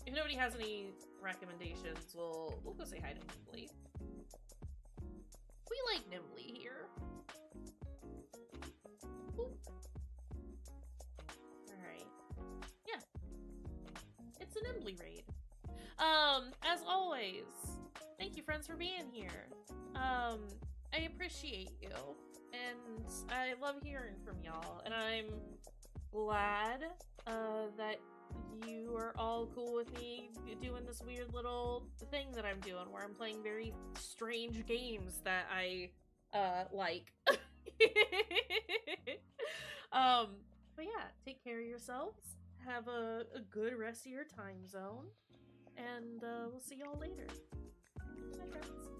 If nobody has any recommendations, we'll go say hi to Nimbly. We like Nimbly here. Alright. Yeah. It's a Nimbly raid. As always, thank you friends for being here. I appreciate you. And I love hearing from y'all. And I'm glad that you are all cool with me doing this weird little thing that I'm doing where I'm playing very strange games that I like. But yeah, take care of yourselves. Have a good rest of your time zone. And we'll see y'all later. Bye, friends.